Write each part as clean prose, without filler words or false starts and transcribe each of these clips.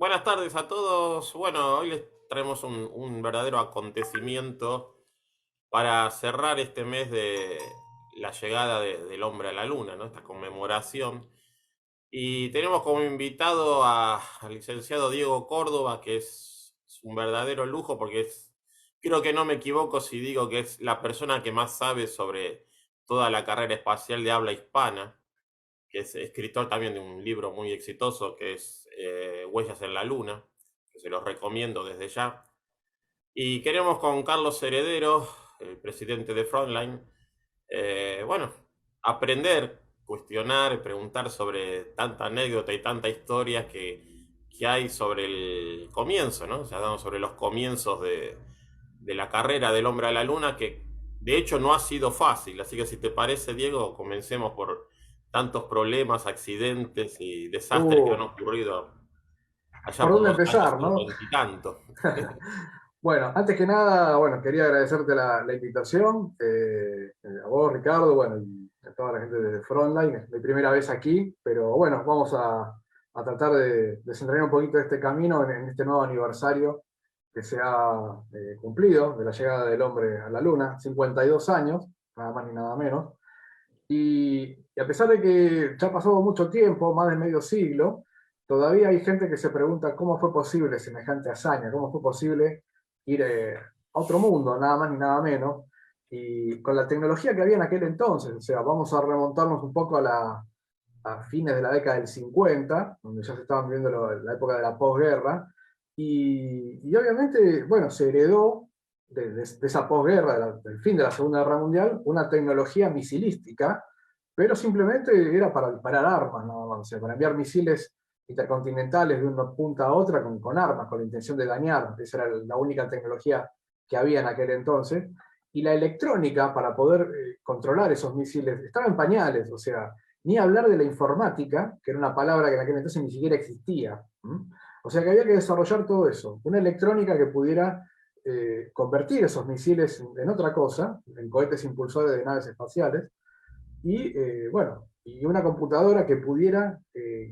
Buenas tardes a todos. Bueno, hoy les traemos un verdadero acontecimiento para cerrar este mes de la llegada del hombre a la luna, ¿no? Esta conmemoración. Y tenemos como invitado al licenciado Diego Córdoba, que es un verdadero lujo porque creo que no me equivoco si digo que es la persona que más sabe sobre toda la carrera espacial de habla hispana, que es escritor también de un libro muy exitoso que es Huellas en la Luna, que se los recomiendo desde ya. Y queremos con Carlos Heredero, el presidente de Frontline, bueno, aprender, cuestionar, preguntar sobre tanta anécdota y tanta historia que hay sobre el comienzo, ¿no? O sea, sobre los comienzos de la carrera del hombre a la luna, que de hecho no ha sido fácil. Así que si te parece, Diego, comencemos por tantos problemas, accidentes y desastres que han Uh, ocurrido allá ¿Por por dónde los años empezar, no? 50 y tanto. Bueno, antes que nada, bueno, quería agradecerte la invitación, a vos, Ricardo, bueno, y a toda la gente de Frontline. Es mi primera vez aquí, pero bueno, vamos a tratar de desentrañar un poquito de este camino en este nuevo aniversario que se ha cumplido de la llegada del hombre a la Luna, 52 años, nada más ni nada menos. Y a pesar de que ya ha pasado mucho tiempo, más de medio siglo, todavía hay gente que se pregunta cómo fue posible semejante hazaña, cómo fue posible ir a otro mundo, nada más ni nada menos, y con la tecnología que había en aquel entonces. O sea, vamos a remontarnos un poco a fines de la década del 50, donde ya se estaba viviendo la época de la posguerra, y obviamente, bueno, se heredó de esa posguerra, del fin de la Segunda Guerra Mundial, una tecnología misilística, pero simplemente era para disparar armas, nada más, o sea, para enviar misiles intercontinentales de una punta a otra con armas, con la intención de dañar. Esa era la única tecnología que había en aquel entonces. Y la electrónica para poder controlar esos misiles estaba en pañales, o sea, ni hablar de la informática, que era una palabra que en aquel entonces ni siquiera existía. O sea que había que desarrollar todo eso, una electrónica que pudiera convertir esos misiles en otra cosa, en cohetes impulsores de naves espaciales, y bueno, y una computadora que pudiera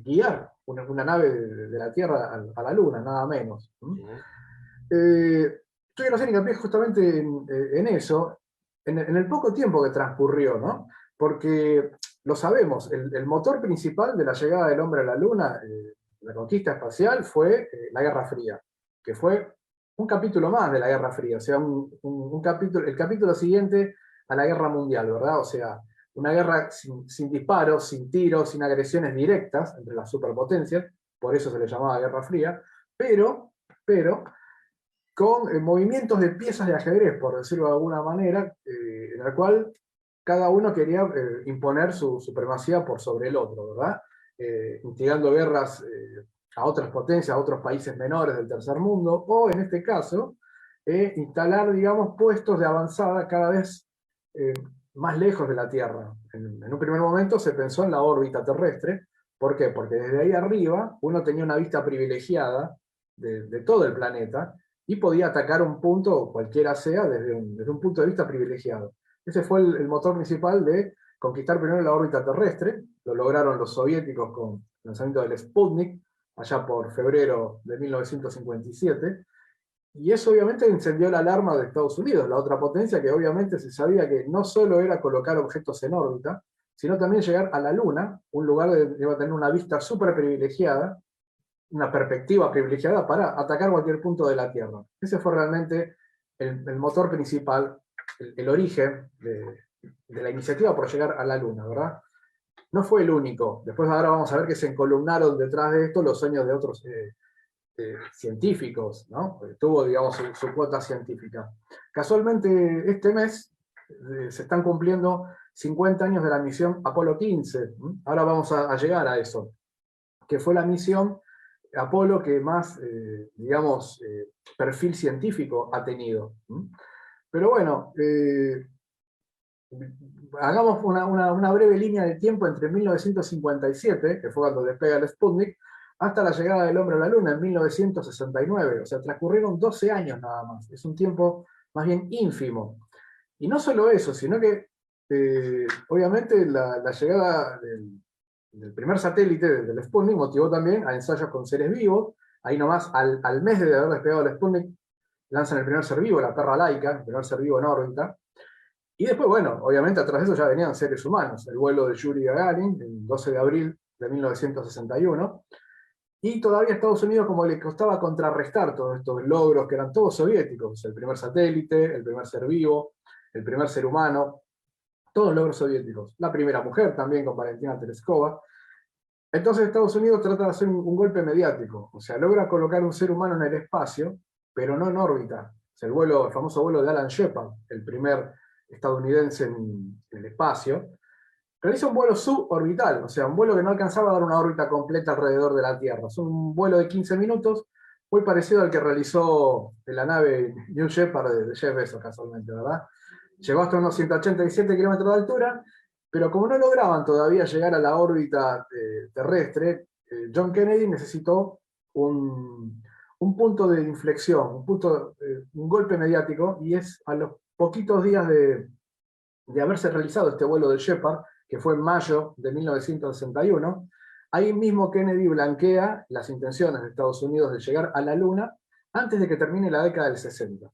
guiar una nave de la Tierra a la Luna, nada menos. Yo quiero hacer hincapié justamente en eso, en el poco tiempo que transcurrió, ¿no? Porque lo sabemos, el motor principal de la llegada del hombre a la Luna, la conquista espacial, fue la Guerra Fría, que fue un capítulo más de la Guerra Fría, o sea, un capítulo, el capítulo siguiente a la Guerra Mundial, ¿verdad? O sea, una guerra sin disparos, sin tiros, sin agresiones directas entre las superpotencias, por eso se le llamaba Guerra Fría, pero con movimientos de piezas de ajedrez, por decirlo de alguna manera, en la cual cada uno quería imponer su supremacía por sobre el otro, ¿verdad? Instigando guerras a otras potencias, a otros países menores del tercer mundo, o en este caso, instalar, digamos, puestos de avanzada cada vez eh, más lejos de la Tierra. En un primer momento se pensó en la órbita terrestre. ¿Por qué? Porque desde ahí arriba uno tenía una vista privilegiada de todo el planeta y podía atacar un punto, cualquiera sea, desde un punto de vista privilegiado. Ese fue el motor principal de conquistar primero la órbita terrestre. Lo lograron los soviéticos con el lanzamiento del Sputnik, allá por febrero de 1957. Y eso obviamente encendió la alarma de Estados Unidos, la otra potencia que obviamente se sabía que no solo era colocar objetos en órbita, sino también llegar a la Luna, un lugar donde iba a tener una vista súper privilegiada, una perspectiva privilegiada para atacar cualquier punto de la Tierra. Ese fue realmente el motor principal, el origen de la iniciativa por llegar a la Luna, ¿verdad? No fue el único. Después ahora vamos a ver que se encolumnaron detrás de esto los sueños de otros científicos, ¿no? Tuvo, digamos, su cuota científica. Casualmente, este mes se están cumpliendo 50 años de la misión Apolo 15. Ahora vamos a llegar a eso, que fue la misión Apolo que más, digamos, perfil científico ha tenido. Pero bueno, hagamos una breve línea de tiempo entre 1957, que fue cuando despega el Sputnik, hasta la llegada del hombre a la Luna en 1969. O sea, transcurrieron 12 años nada más. Es un tiempo más bien ínfimo. Y no solo eso, sino que obviamente la llegada del primer satélite del Sputnik motivó también a ensayos con seres vivos, Ahí nomás, al mes de haber despegado el Sputnik, lanzan el primer ser vivo, la perra Laika, el primer ser vivo en órbita. Y después, bueno, obviamente atrás de eso ya venían seres humanos. El vuelo de Yuri Gagarin, el 12 de abril de 1961. Y todavía a Estados Unidos como le costaba contrarrestar todos estos logros que eran todos soviéticos. El primer satélite, el primer ser vivo, el primer ser humano, todos logros soviéticos. La primera mujer también con Valentina Tereskova. Entonces Estados Unidos trata de hacer un golpe mediático. O sea, logra colocar un ser humano en el espacio, pero no en órbita. O sea, el famoso vuelo de Alan Shepard, el primer estadounidense en el espacio, realiza un vuelo suborbital, o sea, un vuelo que no alcanzaba a dar una órbita completa alrededor de la Tierra. Es un vuelo de 15 minutos, muy parecido al que realizó en la nave New Shepard de Jeff Bezos, casualmente, ¿verdad? Llegó hasta unos 187 kilómetros de altura, pero como no lograban todavía llegar a la órbita terrestre, John Kennedy necesitó un punto de inflexión, un golpe mediático, y es a los poquitos días de haberse realizado este vuelo de Shepard, que fue en mayo de 1961, ahí mismo Kennedy blanquea las intenciones de Estados Unidos de llegar a la Luna antes de que termine la década del 60.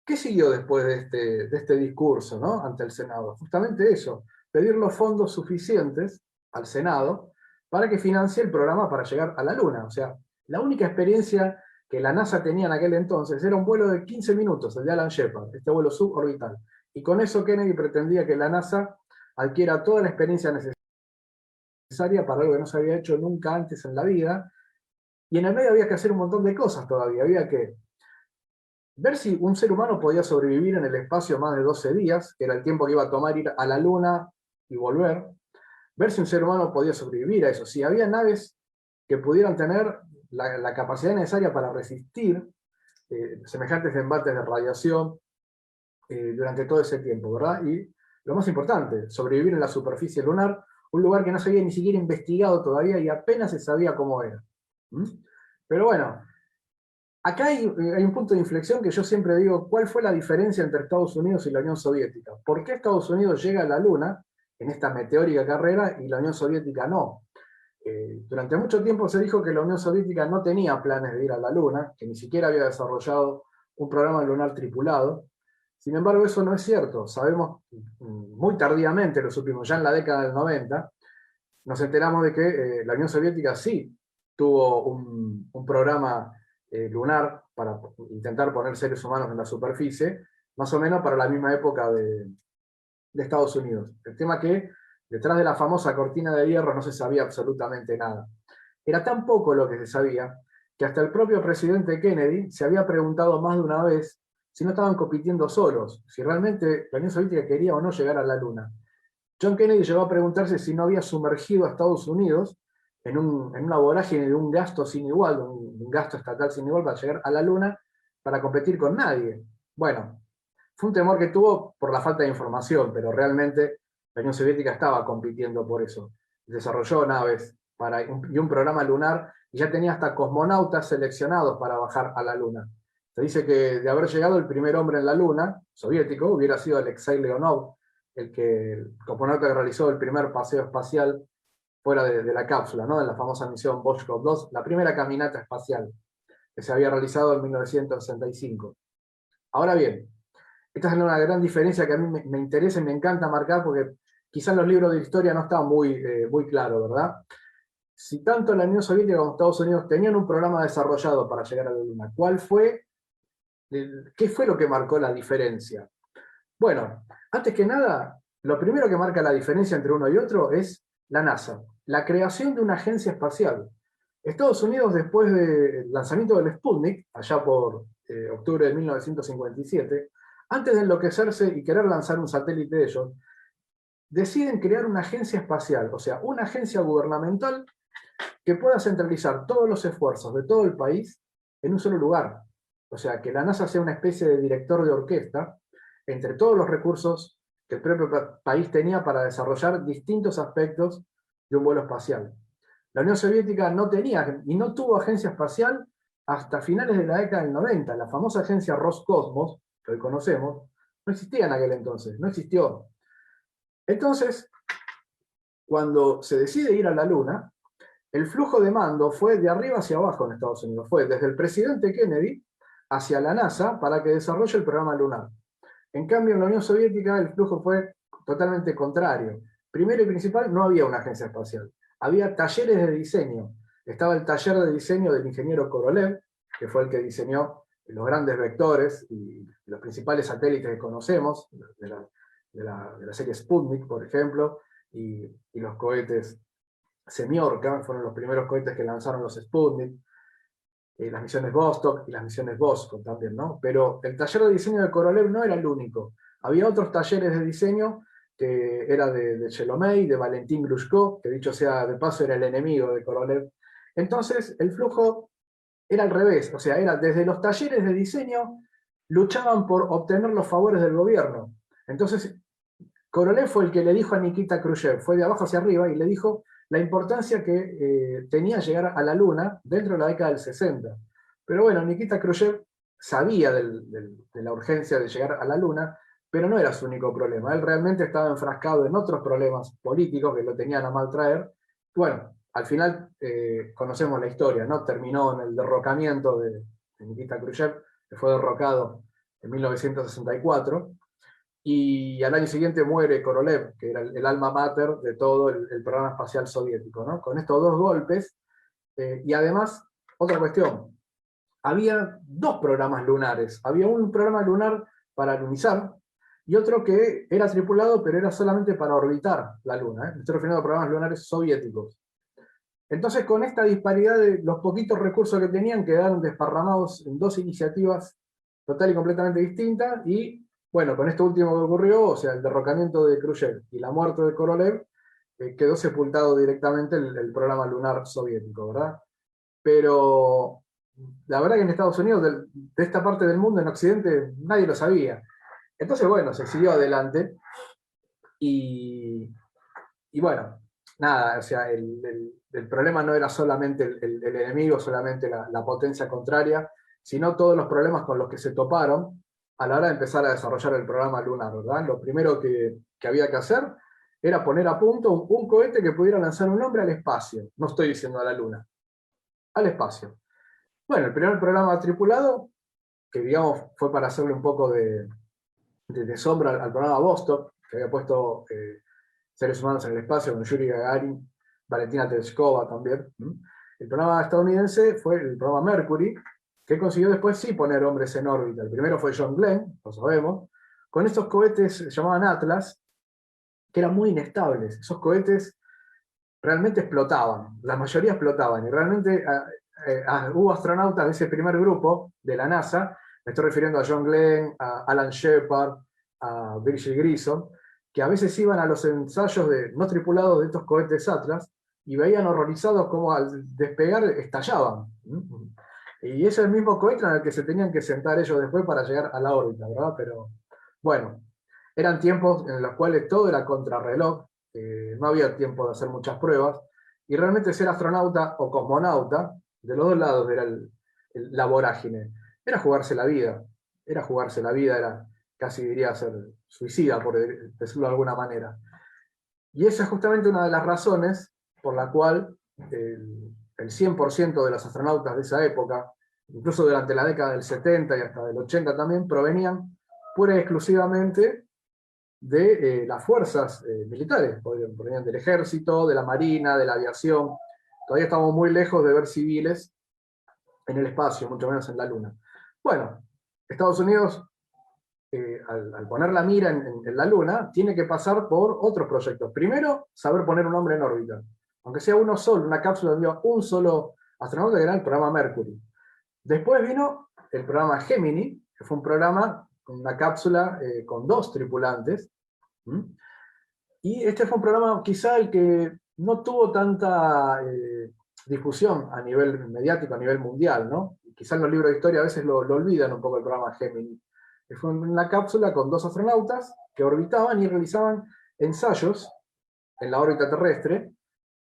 ¿Qué siguió después de este discurso, ¿no?, ante el Senado? Justamente eso, pedir los fondos suficientes al Senado para que financie el programa para llegar a la Luna. O sea, la única experiencia que la NASA tenía en aquel entonces era un vuelo de 15 minutos, el de Alan Shepard, este vuelo suborbital. Y con eso Kennedy pretendía que la NASA adquiera toda la experiencia necesaria para algo que no se había hecho nunca antes en la vida. Y en el medio había que hacer un montón de cosas todavía. Había que ver si un ser humano podía sobrevivir en el espacio más de 12 días, que era el tiempo que iba a tomar ir a la Luna y volver. Ver si un ser humano podía sobrevivir a eso. Si había naves que pudieran tener la capacidad necesaria para resistir semejantes embates de radiación durante todo ese tiempo, ¿verdad? Y lo más importante, sobrevivir en la superficie lunar, un lugar que no se había ni siquiera investigado todavía y apenas se sabía cómo era. ¿Mm? Pero bueno, acá hay un punto de inflexión que yo siempre digo: ¿cuál fue la diferencia entre Estados Unidos y la Unión Soviética? ¿Por qué Estados Unidos llega a la Luna en esta meteórica carrera y la Unión Soviética no? Durante mucho tiempo se dijo que la Unión Soviética no tenía planes de ir a la Luna, que ni siquiera había desarrollado un programa lunar tripulado. Sin embargo, eso no es cierto. Sabemos, muy tardíamente, lo supimos ya en la década del 90, nos enteramos de que la Unión Soviética sí tuvo un programa lunar para intentar poner seres humanos en la superficie, más o menos para la misma época de Estados Unidos. El tema que detrás de la famosa cortina de hierro no se sabía absolutamente nada. Era tan poco lo que se sabía que hasta el propio presidente Kennedy se había preguntado más de una vez si no estaban compitiendo solos, si realmente la Unión Soviética quería o no llegar a la Luna. John Kennedy llegó a preguntarse si no había sumergido a Estados Unidos en una vorágine de un gasto sin igual, un gasto estatal sin igual para llegar a la Luna, para competir con nadie. Bueno, fue un temor que tuvo por la falta de información, pero realmente la Unión Soviética estaba compitiendo por eso. Desarrolló naves y un programa lunar, y ya tenía hasta cosmonautas seleccionados para bajar a la Luna. Se dice que de haber llegado el primer hombre en la Luna, soviético, hubiera sido Alexei Leonov, el cosmonauta que realizó el primer paseo espacial fuera de la cápsula, ¿no?, en la famosa misión Voshkov 2, la primera caminata espacial que se había realizado en 1965. Ahora bien, esta es una gran diferencia que a mí me interesa y me encanta marcar, porque quizás los libros de historia no están muy claro, ¿verdad? Si tanto la Unión Soviética como Estados Unidos tenían un programa desarrollado para llegar a la Luna, ¿qué fue lo que marcó la diferencia? Bueno, antes que nada, lo primero que marca la diferencia entre uno y otro es la NASA, la creación de una agencia espacial. Estados Unidos, después del lanzamiento del Sputnik, allá por octubre de 1957, antes de enloquecerse y querer lanzar un satélite de ellos, deciden crear una agencia espacial, o sea, una agencia gubernamental que pueda centralizar todos los esfuerzos de todo el país en un solo lugar. O sea, que la NASA sea una especie de director de orquesta entre todos los recursos que el propio país tenía para desarrollar distintos aspectos de un vuelo espacial. La Unión Soviética no tenía y no tuvo agencia espacial hasta finales de la década del 90. La famosa agencia Roscosmos, que hoy conocemos, no existía en aquel entonces, no existió. Entonces, cuando se decide ir a la Luna, el flujo de mando fue de arriba hacia abajo en Estados Unidos, fue desde el presidente Kennedy hacia la NASA para que desarrolle el programa lunar. En cambio, en la Unión Soviética el flujo fue totalmente contrario. Primero y principal, no había una agencia espacial. Había talleres de diseño. Estaba el taller de diseño del ingeniero Korolev, que fue el que diseñó los grandes vectores y los principales satélites que conocemos, de la serie Sputnik, por ejemplo, y los cohetes Semyorka, fueron los primeros cohetes que lanzaron los Sputnik, las misiones Vostok y las misiones Voskov también, ¿no? Pero el taller de diseño de Korolev no era el único. Había otros talleres de diseño que era de Chelomey, de Valentín Grushko, que dicho sea de paso era el enemigo de Korolev. Entonces el flujo era al revés, o sea, era desde los talleres de diseño luchaban por obtener los favores del gobierno. Entonces Korolev fue el que le dijo a Nikita Khrushchev, fue de abajo hacia arriba y le dijo la importancia que tenía llegar a la Luna dentro de la década del 60. Pero bueno, Nikita Khrushchev sabía de la urgencia de llegar a la Luna, pero no era su único problema. Él realmente estaba enfrascado en otros problemas políticos que lo tenían a mal traer. Bueno, al final conocemos la historia, ¿no? Terminó en el derrocamiento de Nikita Khrushchev, que fue derrocado en 1964. Y al año siguiente muere Korolev, que era el alma mater de todo el programa espacial soviético, ¿no? Con estos dos golpes, y además, otra cuestión, había dos programas lunares. Había un programa lunar para lunizar, y otro que era tripulado, pero era solamente para orbitar la Luna. Me estoy refiriendo a programas lunares soviéticos. Entonces, con esta disparidad de los poquitos recursos que tenían, quedaron desparramados en dos iniciativas total y completamente distintas, y bueno, con esto último que ocurrió, o sea, el derrocamiento de Khrushchev y la muerte de Korolev, quedó sepultado directamente el programa lunar soviético, ¿verdad? Pero la verdad que en Estados Unidos, de esta parte del mundo, en Occidente, nadie lo sabía. Entonces, bueno, se siguió adelante, y, y bueno, nada, o sea, el problema no era solamente el enemigo, solamente la potencia contraria, sino todos los problemas con los que se toparon a la hora de empezar a desarrollar el programa lunar, ¿verdad? Lo primero que había que hacer era poner a punto un cohete que pudiera lanzar un hombre al espacio. No estoy diciendo a la Luna, al espacio. Bueno, el primer programa tripulado, que digamos fue para hacerle un poco de sombra al programa Vostok, que había puesto seres humanos en el espacio con Yuri Gagarin, Valentina Tereshkova también. El programa estadounidense fue el programa Mercury, que consiguió después sí poner hombres en órbita. El primero fue John Glenn, lo sabemos, con estos cohetes se llamaban Atlas, que eran muy inestables. Esos cohetes realmente explotaban, la mayoría explotaban, y realmente hubo astronautas de ese primer grupo de la NASA, me estoy refiriendo a John Glenn, a Alan Shepard, a Virgil Grissom, que a veces iban a los ensayos no tripulados de estos cohetes Atlas y veían horrorizados cómo al despegar estallaban. Y ese es el mismo cohete en el que se tenían que sentar ellos después para llegar a la órbita, ¿verdad? Pero bueno, eran tiempos en los cuales todo era contrarreloj, no había tiempo de hacer muchas pruebas, y realmente ser astronauta o cosmonauta, de los dos lados era la vorágine, era jugarse la vida, era casi diría ser suicida, por decirlo de alguna manera. Y esa es justamente una de las razones por la cual el 100% de los astronautas de esa época, incluso durante la década del 70 y hasta del 80 también, provenían pura y exclusivamente de las fuerzas militares, provenían del ejército, de la marina, de la aviación. Todavía estamos muy lejos de ver civiles en el espacio, mucho menos en la Luna. Bueno, Estados Unidos, al poner la mira en la Luna, tiene que pasar por otros proyectos. Primero, saber poner un hombre en órbita. Aunque sea uno solo, una cápsula donde iba un solo astronauta, que era el programa Mercury. Después vino el programa Gemini, que fue un programa con una cápsula con 2 tripulantes. Y este fue un programa quizá el que no tuvo tanta difusión a nivel mediático, a nivel mundial, ¿no? Quizá en los libros de historia a veces lo olvidan un poco el programa Gemini. Fue una cápsula con 2 astronautas que orbitaban y realizaban ensayos en la órbita terrestre,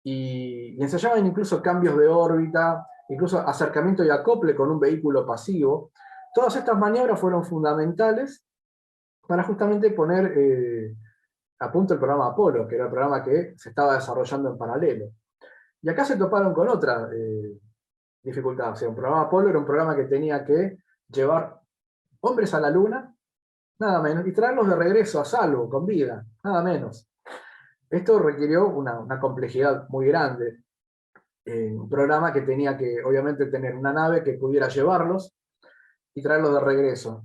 y ensayaban incluso cambios de órbita, incluso acercamiento y acople con un vehículo pasivo. Todas estas maniobras fueron fundamentales para justamente poner a punto el programa Apolo, que era el programa que se estaba desarrollando en paralelo. Y acá se toparon con otra dificultad. O sea, un programa Apolo era un programa que tenía que llevar hombres a la Luna, nada menos, y traerlos de regreso a salvo, con vida, nada menos. Esto requirió una complejidad muy grande. Un programa que tenía que, obviamente, tener una nave que pudiera llevarlos y traerlos de regreso.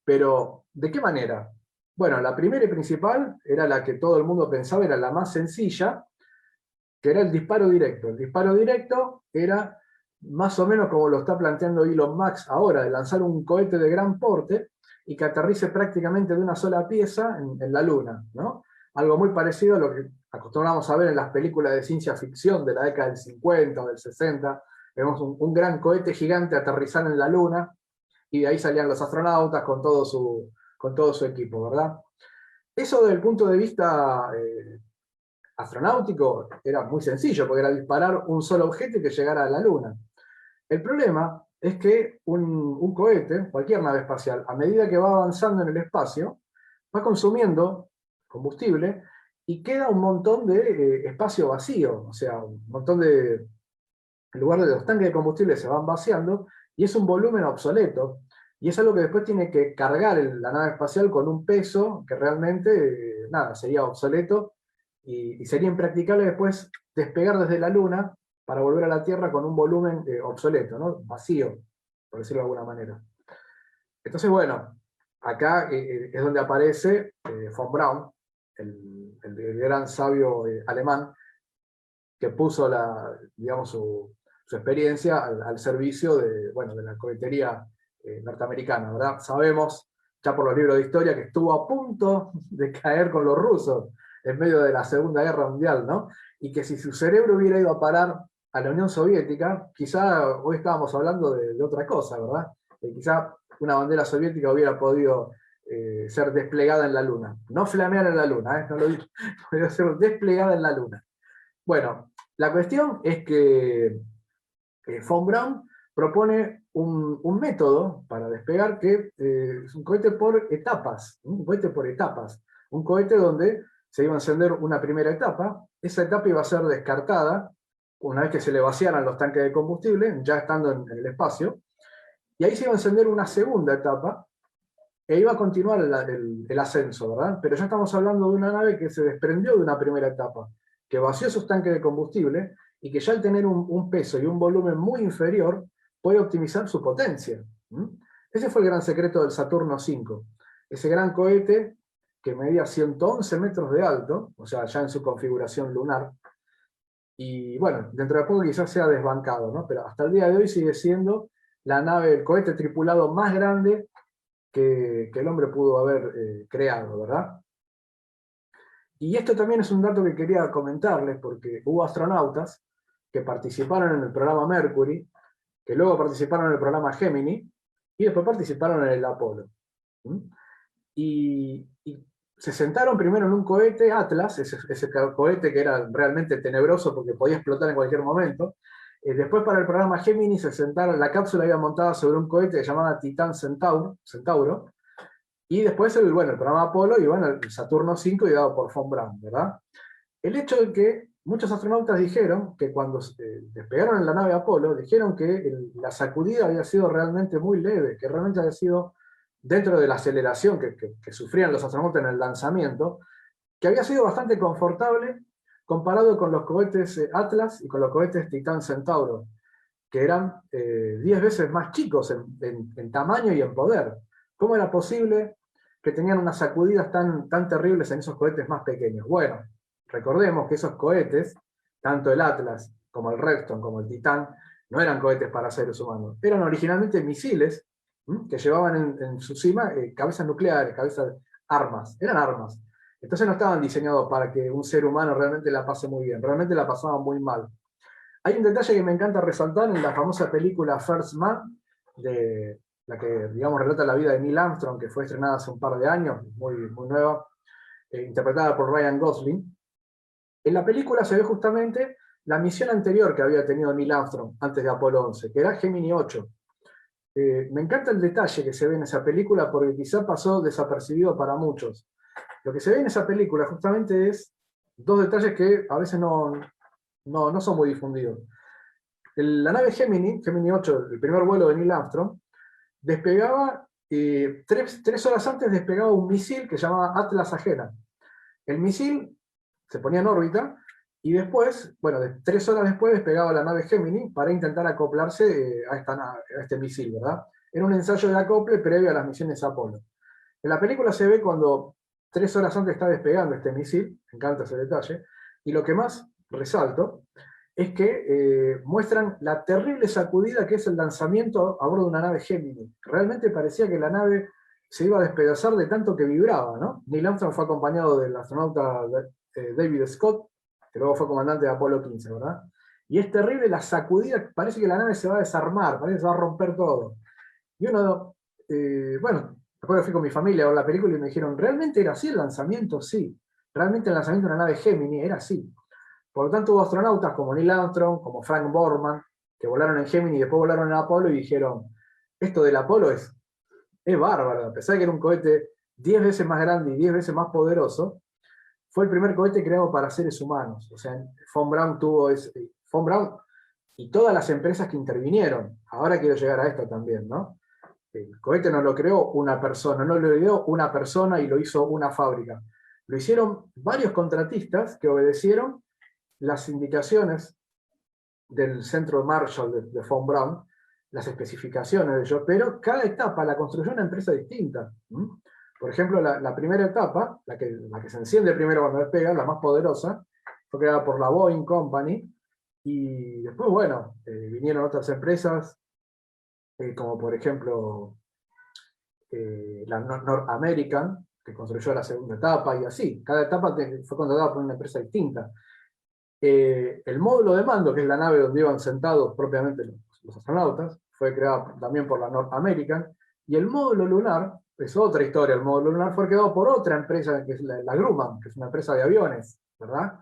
Pero, ¿de qué manera? Bueno, la primera y principal era la que todo el mundo pensaba era la más sencilla, que era el disparo directo. El disparo directo era más o menos como lo está planteando Elon Musk ahora, de lanzar un cohete de gran porte y que aterrice prácticamente de una sola pieza en la Luna, ¿no? Algo muy parecido a lo que acostumbramos a ver en las películas de ciencia ficción de la década del 50 o del 60. Vemos un gran cohete gigante aterrizar en la Luna y de ahí salían los astronautas con todo su equipo, ¿verdad? Eso desde el punto de vista astronáutico era muy sencillo, porque era disparar un solo objeto y que llegara a la Luna. El problema es que un cohete, cualquier nave espacial, a medida que va avanzando en el espacio, va consumiendo combustible y queda un montón de espacio vacío, o sea, un montón de... En lugar de los tanques de combustible se van vaciando y es un volumen obsoleto. Y es algo que después tiene que cargar la nave espacial con un peso que realmente, nada, sería obsoleto y sería impracticable después despegar desde la Luna para volver a la Tierra con un volumen obsoleto, ¿no? Vacío, por decirlo de alguna manera. Entonces, bueno, acá es donde aparece von Braun, el gran sabio alemán, que puso digamos, su experiencia al servicio de, bueno, de la cohetería norteamericana, ¿verdad? Sabemos, ya por los libros de historia, que estuvo a punto de caer con los rusos en medio de la Segunda Guerra Mundial, ¿no? Y que si su cerebro hubiera ido a parar a la Unión Soviética, quizá hoy estábamos hablando de otra cosa, ¿verdad? Quizá una bandera soviética hubiera podido ser desplegada en la Luna. No flamear en la Luna, no lo digo, podría ser desplegada en la Luna. Bueno, la cuestión es que von Braun propone un método para despegar que es un cohete por etapas, un cohete por etapas, un cohete donde se iba a encender una primera etapa, esa etapa iba a ser descartada una vez que se le vaciaran los tanques de combustible, ya estando en el espacio, y ahí se iba a encender una segunda etapa, e iba a continuar el ascenso, ¿verdad? Pero ya estamos hablando de una nave que se desprendió de una primera etapa, que vació sus tanques de combustible y que ya al tener un peso y un volumen muy inferior, puede optimizar su potencia. ¿Mm? Ese fue el gran secreto del Saturno V. Ese gran cohete que medía 111 metros de alto, o sea, ya en su configuración lunar, y bueno, dentro de poco quizás sea desbancado, ¿no? Pero hasta el día de hoy sigue siendo la nave, el cohete tripulado más grande que el hombre pudo haber creado, ¿verdad? Y esto también es un dato que quería comentarles, porque hubo astronautas que participaron en el programa Mercury, que luego participaron en el programa Gemini, y después participaron en el Apolo. ¿Mm? Y se sentaron primero en un cohete Atlas, ese cohete que era realmente tenebroso porque podía explotar en cualquier momento. Después para el programa Gemini se sentaron, la cápsula iba montada sobre un cohete que se llamaba Titán Centauro, y después bueno, el programa Apolo y bueno, el Saturno V ideado por von Braun, ¿verdad? El hecho de que muchos astronautas dijeron que cuando despegaron en la nave Apolo, dijeron que la sacudida había sido realmente muy leve, que realmente había sido dentro de la aceleración que sufrían los astronautas en el lanzamiento, que había sido bastante confortable comparado con los cohetes Atlas y con los cohetes Titán Centauro, que eran 10 veces más chicos en tamaño y en poder. ¿Cómo era posible que tenían unas sacudidas tan terribles en esos cohetes más pequeños? Bueno, recordemos que esos cohetes, tanto el Atlas como el Redstone como el Titán, no eran cohetes para seres humanos, eran originalmente misiles que llevaban en su cima cabezas nucleares, armas, eran armas. Entonces no estaban diseñados para que un ser humano realmente la pase muy bien, realmente la pasaban muy mal. Hay un detalle que me encanta resaltar en la famosa película First Man, de la que, digamos, relata la vida de Neil Armstrong, que fue estrenada hace un par de años, muy nueva, interpretada por Ryan Gosling. En la película se ve justamente la misión anterior que había tenido Neil Armstrong antes de Apolo 11, que era Gemini 8. Me encanta el detalle que se ve en esa película porque quizá pasó desapercibido para muchos. Lo que se ve en esa película justamente es dos detalles que a veces no, no son muy difundidos. La nave Gemini 8, el primer vuelo de Neil Armstrong, despegaba, 3 horas antes despegaba un misil que se llamaba Atlas Agena. El misil se ponía en órbita y después, bueno, 3 horas después despegaba la nave Gemini para intentar acoplarse a este misil, ¿verdad? Era un ensayo de acople previo a las misiones Apolo. En la película se ve cuando 3 horas antes está despegando este misil, me encanta ese detalle, y lo que más resalto es que muestran la terrible sacudida que es el lanzamiento a bordo de una nave Gemini. Realmente parecía que la nave se iba a despedazar de tanto que vibraba, ¿no? Neil Armstrong fue acompañado del astronauta David Scott, que luego fue comandante de Apolo 15, ¿verdad? Y es terrible la sacudida, parece que la nave se va a desarmar, parece que se va a romper todo. Y uno, bueno, después fui con mi familia a ver la película y me dijeron, ¿realmente era así el lanzamiento? Sí. Realmente el lanzamiento de una nave Gemini era así. Por lo tanto, hubo astronautas como Neil Armstrong, como Frank Borman, que volaron en Gemini y después volaron en Apolo y dijeron, esto del Apolo es bárbaro, a pesar de que era un cohete 10 veces más grande y 10 veces más poderoso, fue el primer cohete creado para seres humanos. O sea, Von Braun tuvo Von Braun y todas las empresas que intervinieron. Ahora quiero llegar a esto también, ¿no? El cohete no lo creó una persona, no lo ideó una persona y lo hizo una fábrica. Lo hicieron varios contratistas que obedecieron las indicaciones del centro Marshall de Von Braun, las especificaciones de ellos, pero cada etapa la construyó una empresa distinta. Por ejemplo, la primera etapa, la que se enciende primero cuando despega, la más poderosa, fue creada por la Boeing Company, y después, bueno, vinieron otras empresas, como por ejemplo la North American, que construyó la segunda etapa, y así. Cada etapa fue contratada por una empresa distinta. El módulo de mando, que es la nave donde iban sentados propiamente los astronautas, fue creado también por la North American, y el módulo lunar, es otra historia, el módulo lunar fue creado por otra empresa, que es la Grumman, que es una empresa de aviones, ¿verdad?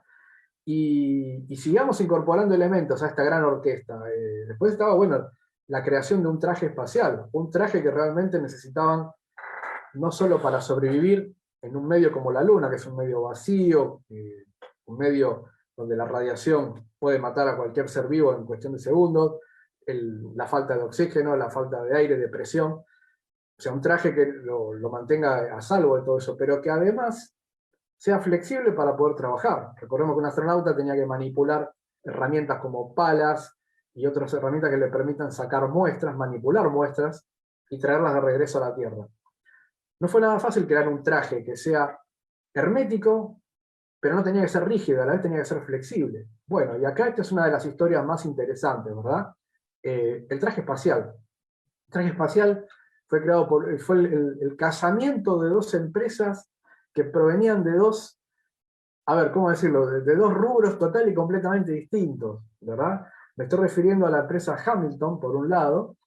Y sigamos incorporando elementos a esta gran orquesta. Después estaba, bueno, la creación de un traje espacial, un traje que realmente necesitaban no solo para sobrevivir en un medio como la Luna, que es un medio vacío, un medio donde la radiación puede matar a cualquier ser vivo en cuestión de segundos, la falta de oxígeno, la falta de aire, de presión, o sea, un traje que lo mantenga a salvo de todo eso, pero que además sea flexible para poder trabajar. Recordemos que un astronauta tenía que manipular herramientas como palas y otras herramientas que le permitan sacar muestras, manipular muestras y traerlas de regreso a la Tierra. No fue nada fácil crear un traje que sea hermético, pero no tenía que ser rígido, a la vez tenía que ser flexible. Bueno, y acá esta es una de las historias más interesantes, ¿verdad? El traje espacial. El traje espacial fue creado fue el casamiento de dos empresas que provenían de dos, a ver, ¿cómo decirlo? De dos rubros total y completamente distintos, ¿verdad? Me estoy refiriendo a la empresa Hamilton, por un lado,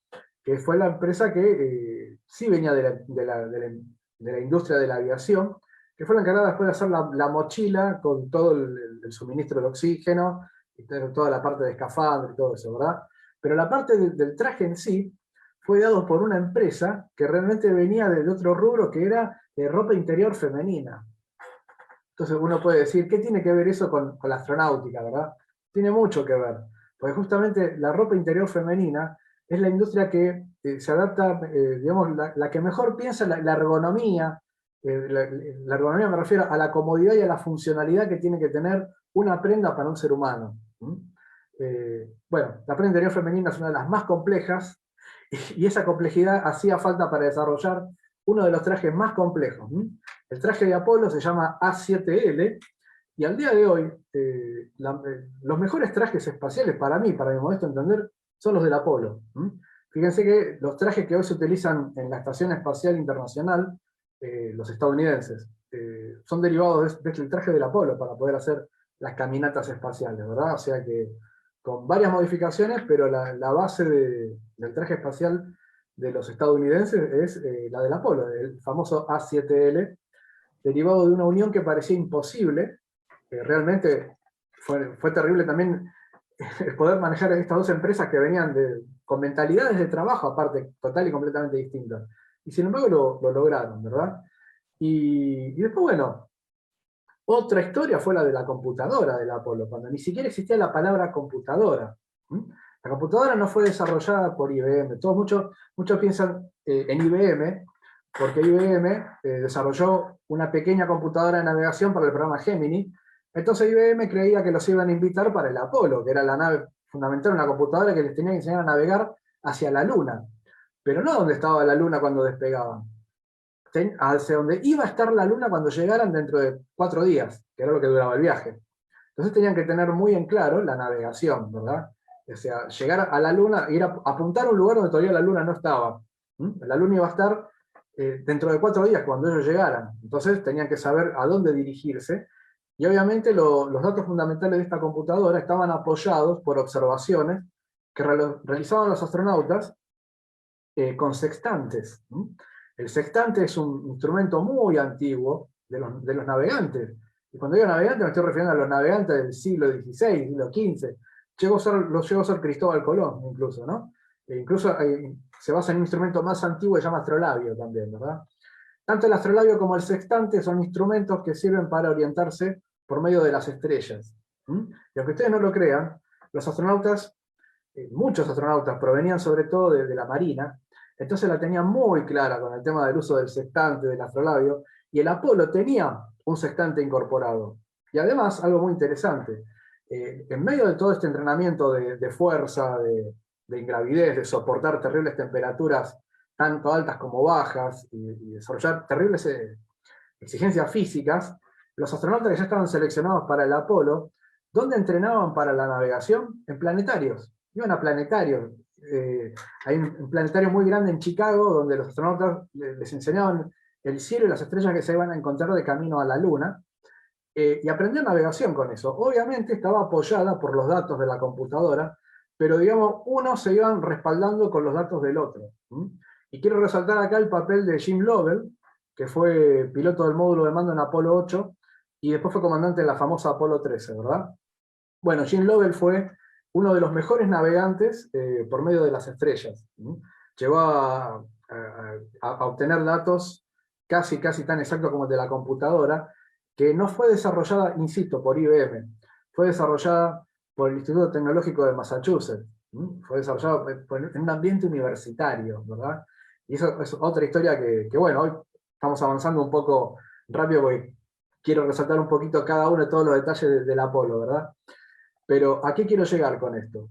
que fue la empresa que sí venía de la industria de la aviación, que fue la encargada después de hacer la mochila con todo el suministro de oxígeno, y toda la parte de escafandra y todo eso, ¿verdad? Pero la parte del traje en sí fue dado por una empresa que realmente venía de otro rubro, que era de ropa interior femenina. Entonces uno puede decir, ¿qué tiene que ver eso con la astronáutica, verdad? Tiene mucho que ver, porque justamente la ropa interior femenina es la industria que se adapta, digamos, la que mejor piensa la ergonomía. La ergonomía me refiero a la comodidad y a la funcionalidad que tiene que tener una prenda para un ser humano. Bueno, la prenda interior femenina es una de las más complejas, y esa complejidad hacía falta para desarrollar uno de los trajes más complejos. El traje de Apolo se llama A7L, y al día de hoy, los mejores trajes espaciales para mí, para mi modesto entender, son los del Apolo. Fíjense que los trajes que hoy se utilizan en la Estación Espacial Internacional, los estadounidenses, son derivados de este traje del Apolo para poder hacer las caminatas espaciales, ¿verdad? O sea que con varias modificaciones, pero la base del traje espacial de los estadounidenses es la del Apolo, el famoso A7L, derivado de una unión que parecía imposible. Realmente fue terrible también poder manejar estas dos empresas que venían con mentalidades de trabajo, aparte, total y completamente distintas. Y sin embargo lo lograron, ¿verdad? Y después, bueno, Otra historia fue la de la computadora del Apolo, cuando ni siquiera existía la palabra computadora. ¿Mm? La computadora no fue desarrollada por IBM. Muchos piensan en IBM, porque IBM desarrolló una pequeña computadora de navegación para el programa Gemini. Entonces IBM creía que los iban a invitar para el Apolo, que era la nave fundamental, una computadora que les tenía que enseñar a navegar hacia la Luna. Pero no donde estaba la Luna cuando despegaban, hacia donde iba a estar la Luna cuando llegaran dentro de 4 días, que era lo que duraba el viaje. Entonces tenían que tener muy en claro la navegación, ¿verdad? O sea, llegar a la Luna, ir a apuntar a un lugar donde todavía la Luna no estaba. La Luna iba a estar dentro de 4 días cuando ellos llegaran. Entonces tenían que saber a dónde dirigirse. Y obviamente los datos fundamentales de esta computadora estaban apoyados por observaciones que realizaban los astronautas con sextantes. El sextante es un instrumento muy antiguo de los navegantes. Y cuando digo navegantes me estoy refiriendo a los navegantes del siglo XVI, siglo XV. Los llegó a ser Cristóbal Colón, incluso, ¿no? Incluso se basa en un instrumento más antiguo que se llama astrolabio también, ¿verdad? Tanto el astrolabio como el sextante son instrumentos que sirven para orientarse por medio de las estrellas. Y aunque ustedes no lo crean, los astronautas, muchos astronautas provenían sobre todo de la Marina, entonces la tenían muy clara con el tema del uso del sextante, del astrolabio, y el Apolo tenía un sextante incorporado. Y además, algo muy interesante, en medio de todo este entrenamiento de fuerza, de ingravidez, de soportar terribles temperaturas, tanto altas como bajas, y desarrollar terribles exigencias físicas, los astronautas que ya estaban seleccionados para el Apolo, ¿dónde entrenaban para la navegación? En planetarios. Iban a planetarios. Hay un planetario muy grande en Chicago donde los astronautas les enseñaban el cielo y las estrellas que se iban a encontrar de camino a la Luna, y aprendían navegación con eso. Obviamente estaba apoyada por los datos de la computadora, pero digamos, unos se iban respaldando con los datos del otro. Y quiero resaltar acá el papel de Jim Lovell, que fue piloto del módulo de mando en Apolo 8, y después fue comandante de la famosa Apolo 13, ¿verdad? Bueno, Jim Lovell fue uno de los mejores navegantes por medio de las estrellas. Llegó a obtener datos casi tan exactos como el de la computadora, que no fue desarrollada, insisto, por IBM, fue desarrollada por el Instituto Tecnológico de Massachusetts. Fue desarrollado en un ambiente universitario, ¿verdad? Y eso es otra historia que, bueno, hoy estamos avanzando un poco rápido porque quiero resaltar un poquito cada uno de todos los detalles del Apolo, ¿verdad? Pero ¿a qué quiero llegar con esto?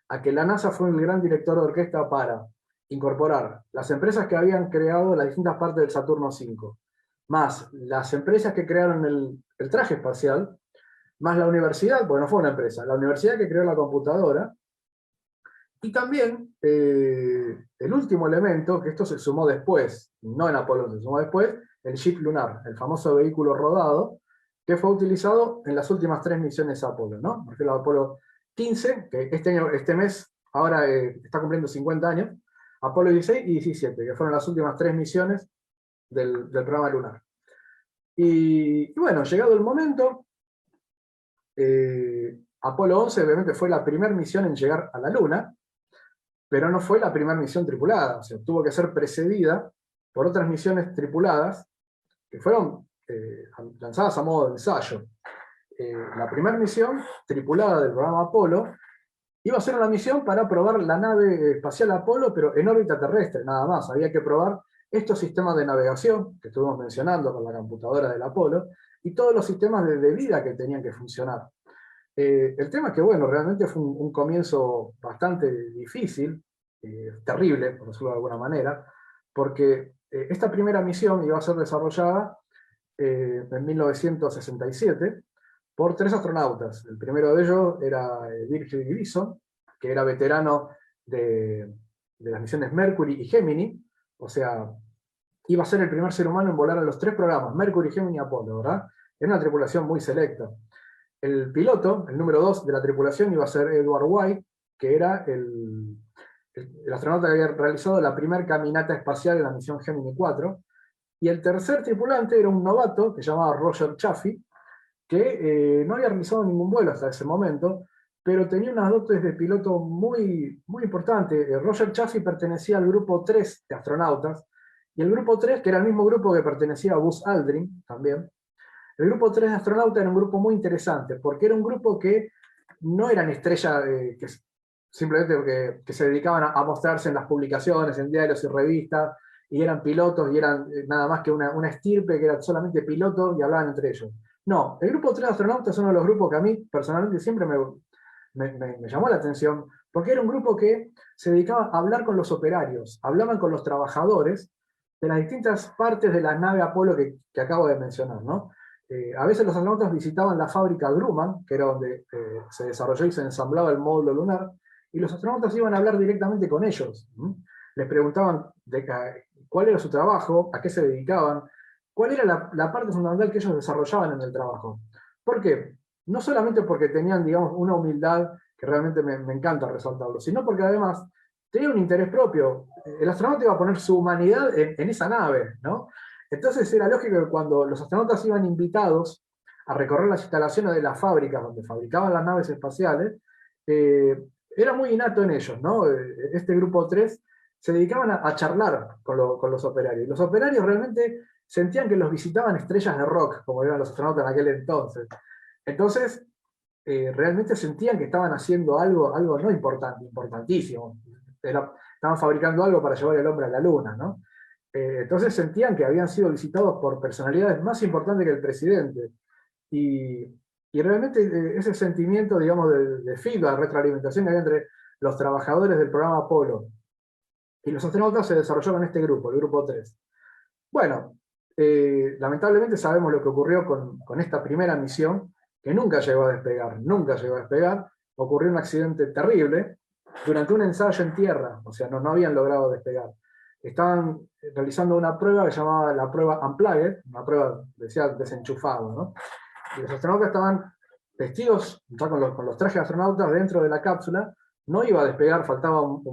A que la NASA fue el gran director de orquesta para incorporar las empresas que habían creado las distintas partes del Saturno V, más las empresas que crearon el traje espacial, más la universidad, porque no fue una empresa, la universidad que creó la computadora, y también el último elemento, que esto se sumó después, no en Apolo, se sumó después, el ship lunar, el famoso vehículo rodado, que fue utilizado en las últimas 3 misiones Apolo, ¿no? Por ejemplo, Apolo 15, que este mes ahora está cumpliendo 50 años, Apolo 16 y 17, que fueron las últimas 3 misiones del programa lunar. Y bueno, llegado el momento, Apolo 11 obviamente fue la primera misión en llegar a la Luna, pero no fue la primera misión tripulada, o sea, tuvo que ser precedida por otras misiones tripuladas que fueron lanzadas a modo de ensayo. La primera misión tripulada del programa Apolo iba a ser una misión para probar la nave espacial Apolo, pero en órbita terrestre, nada más. Había que probar estos sistemas de navegación que estuvimos mencionando con la computadora del Apolo, y todos los sistemas de vida que tenían que funcionar. El tema es que, bueno, realmente fue un comienzo bastante difícil, terrible, por decirlo de alguna manera, porque esta primera misión iba a ser desarrollada en 1967 por 3 astronautas. El primero de ellos era Virgil Gleason, que era veterano de las misiones Mercury y Gemini, o sea, iba a ser el primer ser humano en volar a los 3 programas, Mercury, Gemini y Apolo, ¿verdad? Era una tripulación muy selecta. El piloto, el número 2 de la tripulación, iba a ser Edward White, que era el astronauta que había realizado la primera caminata espacial en la misión Gemini 4, y el tercer tripulante era un novato que se llamaba Roger Chaffee, que no había realizado ningún vuelo hasta ese momento, pero tenía unas dotes de piloto muy, muy importantes. Roger Chaffee pertenecía al grupo 3 de astronautas, y el grupo 3, que era el mismo grupo que pertenecía a Buzz Aldrin también, El grupo 3 de astronautas era un grupo muy interesante, porque era un grupo que no eran estrellas que simplemente que se dedicaban a mostrarse en las publicaciones, en diarios y revistas, y eran pilotos y eran nada más que una estirpe que era solamente pilotos y hablaban entre ellos. No, el grupo 3 de astronautas es uno de los grupos que a mí personalmente siempre me llamó la atención, porque era un grupo que se dedicaba a hablar con los operarios, hablaban con los trabajadores de las distintas partes de la nave Apolo que acabo de mencionar, ¿no? A veces los astronautas visitaban la fábrica Grumman, que era donde se desarrolló y se ensamblaba el módulo lunar, y los astronautas iban a hablar directamente con ellos. Les preguntaban cuál era su trabajo, a qué se dedicaban, cuál era la parte fundamental que ellos desarrollaban en el trabajo. ¿Por qué? No solamente porque tenían, digamos, una humildad que realmente me encanta resaltarlo, sino porque además tenía un interés propio. El astronauta iba a poner su humanidad en esa nave, ¿no? Entonces era lógico que cuando los astronautas iban invitados a recorrer las instalaciones de las fábricas donde fabricaban las naves espaciales, era muy innato en ellos, ¿no? Este grupo 3 se dedicaban a charlar con los operarios. Los operarios realmente sentían que los visitaban estrellas de rock, como eran los astronautas en aquel entonces. Entonces, realmente sentían que estaban haciendo algo no importante, importantísimo. Estaban fabricando algo para llevar el hombre a la luna, ¿no? Entonces sentían que habían sido visitados por personalidades más importantes que el presidente. Y, y realmente ese sentimiento, digamos, de feedback, retroalimentación que había entre los trabajadores del programa Apolo y los astronautas se desarrolló con este grupo, el grupo 3. Bueno, lamentablemente sabemos lo que ocurrió con esta primera misión, que nunca llegó a despegar, nunca llegó a despegar. Ocurrió un accidente terrible durante un ensayo en tierra, o sea, no habían logrado despegar. Estaban realizando una prueba que se llamaba la prueba Unplugged, una prueba, decía, desenchufado, ¿no? Y los astronautas estaban vestidos, ya con los trajes de astronautas dentro de la cápsula, no iba a despegar, faltaban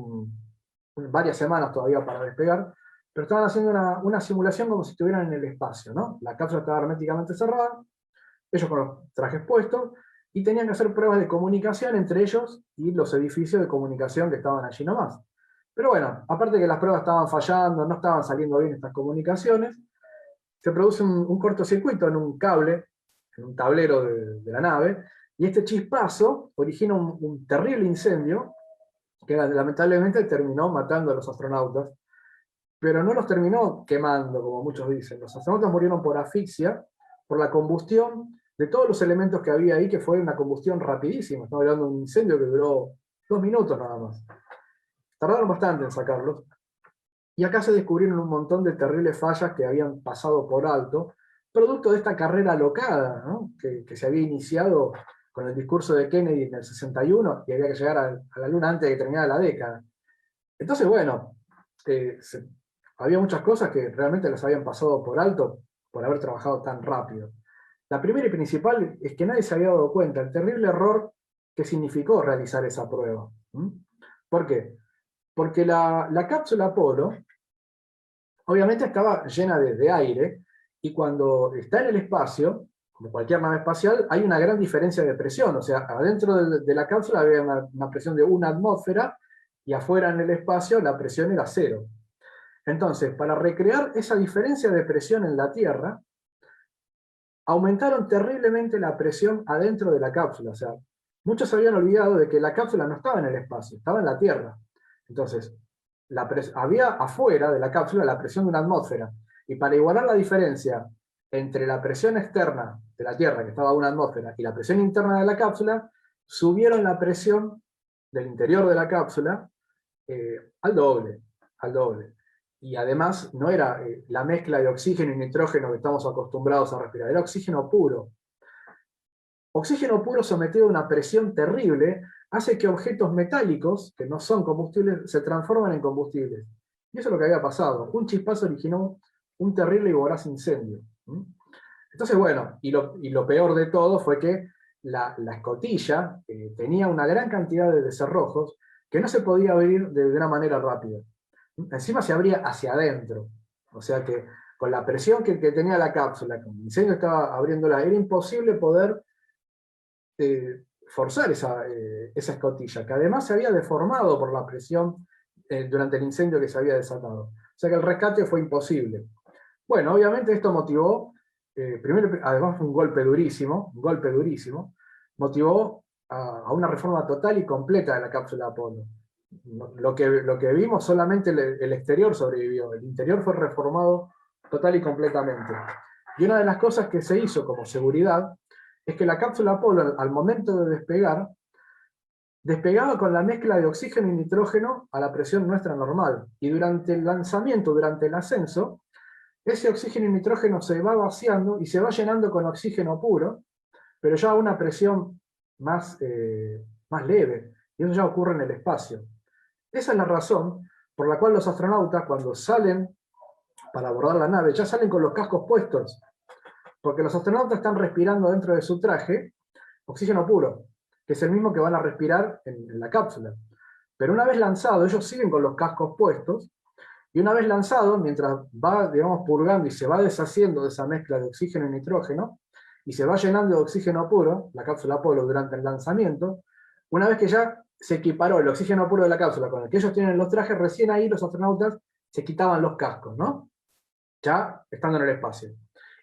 varias semanas todavía para despegar, pero estaban haciendo una simulación como si estuvieran en el espacio, ¿no? La cápsula estaba herméticamente cerrada, ellos con los trajes puestos, y tenían que hacer pruebas de comunicación entre ellos y los edificios de comunicación que estaban allí nomás. Pero bueno, aparte que las pruebas estaban fallando, no estaban saliendo bien estas comunicaciones, se produce un cortocircuito en un cable, en un tablero de la nave, y este chispazo origina un terrible incendio que lamentablemente terminó matando a los astronautas, pero no los terminó quemando, como muchos dicen. Los astronautas murieron por asfixia, por la combustión de todos los elementos que había ahí, que fue una combustión rapidísima. Estamos hablando de un incendio que duró 2 minutos nada más. Tardaron bastante en sacarlos. Y acá se descubrieron un montón de terribles fallas que habían pasado por alto, producto de esta carrera alocada, ¿no? que se había iniciado con el discurso de Kennedy en el 61, y había que llegar a la Luna antes de que terminara la década. Entonces, bueno, había muchas cosas que realmente las habían pasado por alto por haber trabajado tan rápido. La primera y principal es que nadie se había dado cuenta del terrible error que significó realizar esa prueba. ¿Por qué? Porque la cápsula Apolo obviamente estaba llena de aire, y cuando está en el espacio, como cualquier nave espacial, hay una gran diferencia de presión. O sea, adentro de la cápsula había una presión de 1 atmósfera, y afuera en el espacio la presión era 0. Entonces, para recrear esa diferencia de presión en la Tierra, aumentaron terriblemente la presión adentro de la cápsula. O sea, muchos se habían olvidado de que la cápsula no estaba en el espacio, estaba en la Tierra. Entonces, había afuera de la cápsula la presión de 1 atmósfera, y para igualar la diferencia entre la presión externa de la Tierra, que estaba a 1 atmósfera, y la presión interna de la cápsula, subieron la presión del interior de la cápsula al doble, al doble. Y además no era la mezcla de oxígeno y nitrógeno que estamos acostumbrados a respirar, era oxígeno puro. Oxígeno puro sometido a una presión terrible hace que objetos metálicos, que no son combustibles, se transformen en combustibles. Y eso es lo que había pasado. Un chispazo originó un terrible y voraz incendio. Entonces, bueno, y lo peor de todo fue que la escotilla tenía una gran cantidad de cerrojos que no se podía abrir de una manera rápida. Encima se abría hacia adentro. O sea que con la presión que tenía la cápsula, con el incendio que estaba abriéndola, era imposible poder forzar esa escotilla, que además se había deformado por la presión durante el incendio que se había desatado. O sea que el rescate fue imposible. Bueno, obviamente esto motivó primero, además fue un golpe durísimo, motivó a una reforma total y completa de la cápsula Apolo. Lo que vimos, solamente el exterior sobrevivió, el interior fue reformado total y completamente. Y una de las cosas que se hizo como seguridad es que la cápsula Apolo, al momento de despegar, despegaba con la mezcla de oxígeno y nitrógeno a la presión nuestra normal. Y durante el lanzamiento, durante el ascenso, ese oxígeno y nitrógeno se va vaciando y se va llenando con oxígeno puro, pero ya a una presión más leve. Y eso ya ocurre en el espacio. Esa es la razón por la cual los astronautas, cuando salen para abordar la nave, ya salen con los cascos puestos, porque los astronautas están respirando dentro de su traje oxígeno puro, que es el mismo que van a respirar en la cápsula. Pero una vez lanzado, ellos siguen con los cascos puestos, y una vez lanzado, mientras va, digamos, purgando y se va deshaciendo de esa mezcla de oxígeno y nitrógeno, y se va llenando de oxígeno puro, la cápsula Apolo durante el lanzamiento, una vez que ya se equiparó el oxígeno puro de la cápsula con el que ellos tienen los trajes, recién ahí los astronautas se quitaban los cascos, ¿no? Ya estando en el espacio.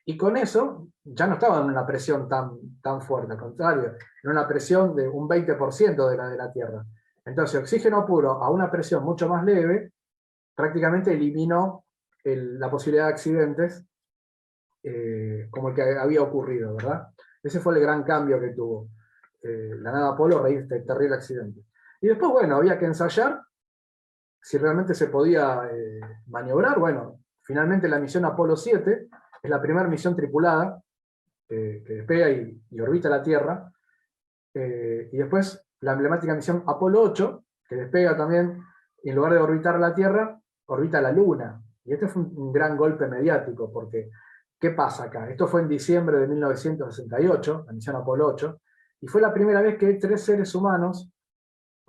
Y con eso ya no estaban en una presión tan fuerte, al contrario, en una presión de un 20% de la de la Tierra. Entonces, oxígeno puro a una presión mucho más leve prácticamente eliminó la posibilidad de accidentes como el que había ocurrido, ¿verdad? Ese fue el gran cambio que tuvo la nave Apolo a raíz de este terrible accidente. Y después, bueno, había que ensayar si realmente se podía maniobrar. Bueno, finalmente la misión Apolo 7 es la primera misión tripulada que despega y orbita la Tierra. Y después la emblemática misión Apolo 8, que despega también, y en lugar de orbitar la Tierra, orbita la Luna. Y este fue un gran golpe mediático, porque ¿qué pasa acá? Esto fue en diciembre de 1968, la misión Apolo 8, y fue la primera vez que 3 seres humanos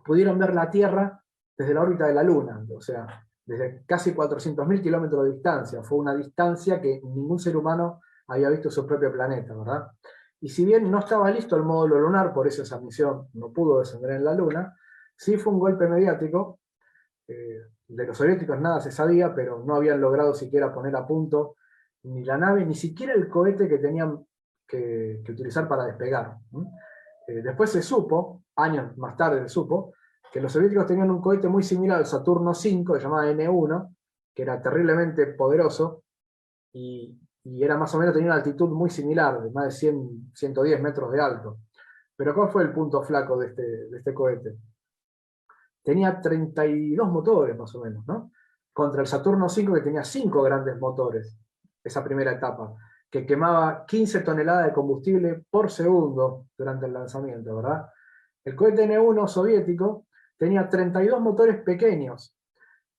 pudieron ver la Tierra desde la órbita de la Luna, o sea, desde casi 400.000 kilómetros de distancia. Fue una distancia que ningún ser humano había visto su propio planeta, ¿verdad? Y si bien no estaba listo el módulo lunar, por eso esa misión no pudo descender en la Luna, sí fue un golpe mediático. De los soviéticos nada se sabía, pero no habían logrado siquiera poner a punto ni la nave, ni siquiera el cohete que tenían que utilizar para despegar. Después se supo, años más tarde se supo, que los soviéticos tenían un cohete muy similar al Saturno V, que se llamaba N1, que era terriblemente poderoso, y era más o menos, tenía una altitud muy similar, de más de 100, 110 metros de alto. Pero ¿cuál fue el punto flaco de este cohete? Tenía 32 motores más o menos, ¿no? Contra el Saturno V, que tenía 5 grandes motores, esa primera etapa, que quemaba 15 toneladas de combustible por segundo durante el lanzamiento, ¿verdad? El cohete N1 soviético tenía 32 motores pequeños.